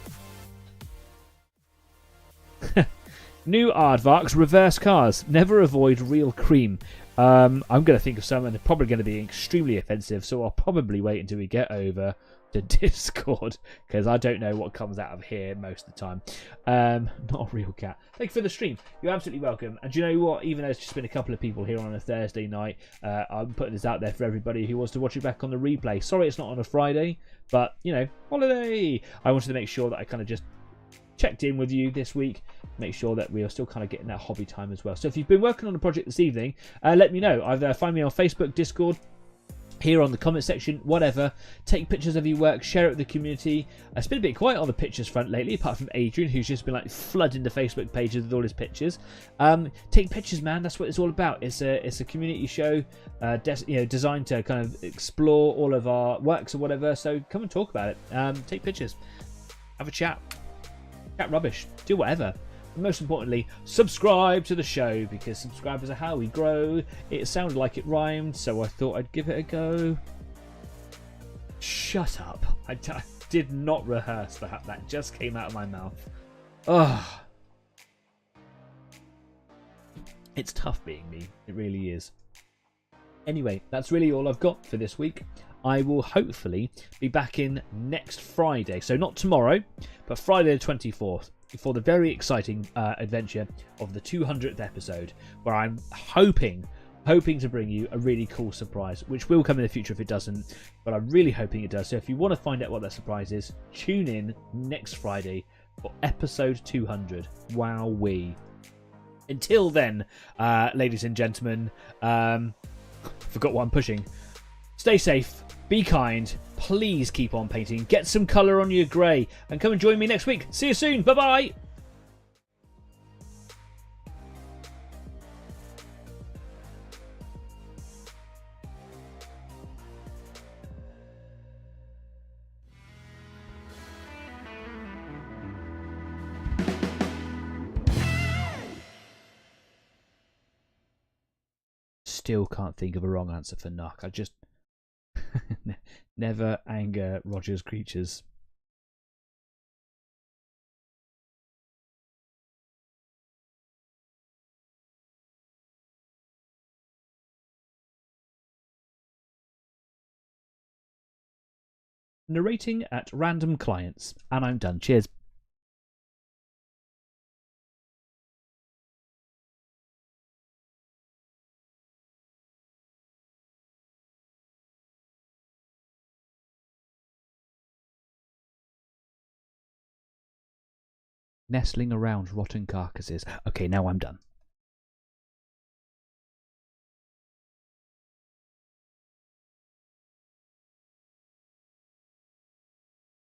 New aardvarks, reverse cars. Never avoid real cream. I'm going to think of something that's probably going to be extremely offensive, so I'll probably wait until we get over the Discord, because I don't know what comes out of here most of the time. Not a real cat. Thank you for the stream. You're absolutely welcome. And do you know what? Even though it's just been a couple of people here on a Thursday night, I'm putting this out there for everybody who wants to watch it back on the replay. Sorry it's not on a Friday, but, you know, holiday. I wanted to make sure that I kind of just checked in with you this week, make sure that we are still kind of getting that hobby time as well. So if you've been working on a project this evening, let me know. Either find me on Facebook, Discord, here on the comment section, whatever. Take pictures of your work, share it with the community. It's been a bit quiet on the pictures front lately, apart from Adrian, who's just been like flooding the Facebook pages with all his pictures. Take pictures, man. That's what it's all about. It's a community show, designed to kind of explore all of our works or whatever. So come and talk about it. Take pictures, have a chat rubbish, do whatever. And most importantly, subscribe to the show, because subscribers are how we grow. It sounded like it rhymed, so I thought I'd give it a go. Shut up. I did not rehearse that. That just came out of my mouth. Ugh. It's tough being me. It really is. Anyway, that's really all I've got for this week. I will hopefully be back in next Friday. So not tomorrow, but Friday the 24th, for the very exciting adventure of the 200th episode, where I'm hoping to bring you a really cool surprise, which will come in the future if it doesn't, but I'm really hoping it does. So if you want to find out what that surprise is, tune in next Friday for episode 200. Wowee. Until then, ladies and gentlemen, forgot what I'm pushing. Stay safe. Be kind. Please keep on painting. Get some colour on your grey. And come and join me next week. See you soon. Bye-bye. Still can't think of a wrong answer for knock. I just... Never anger Roger's creatures. Narrating at random clients. And I'm done. Cheers. Nestling around rotten carcasses. Okay, now I'm done.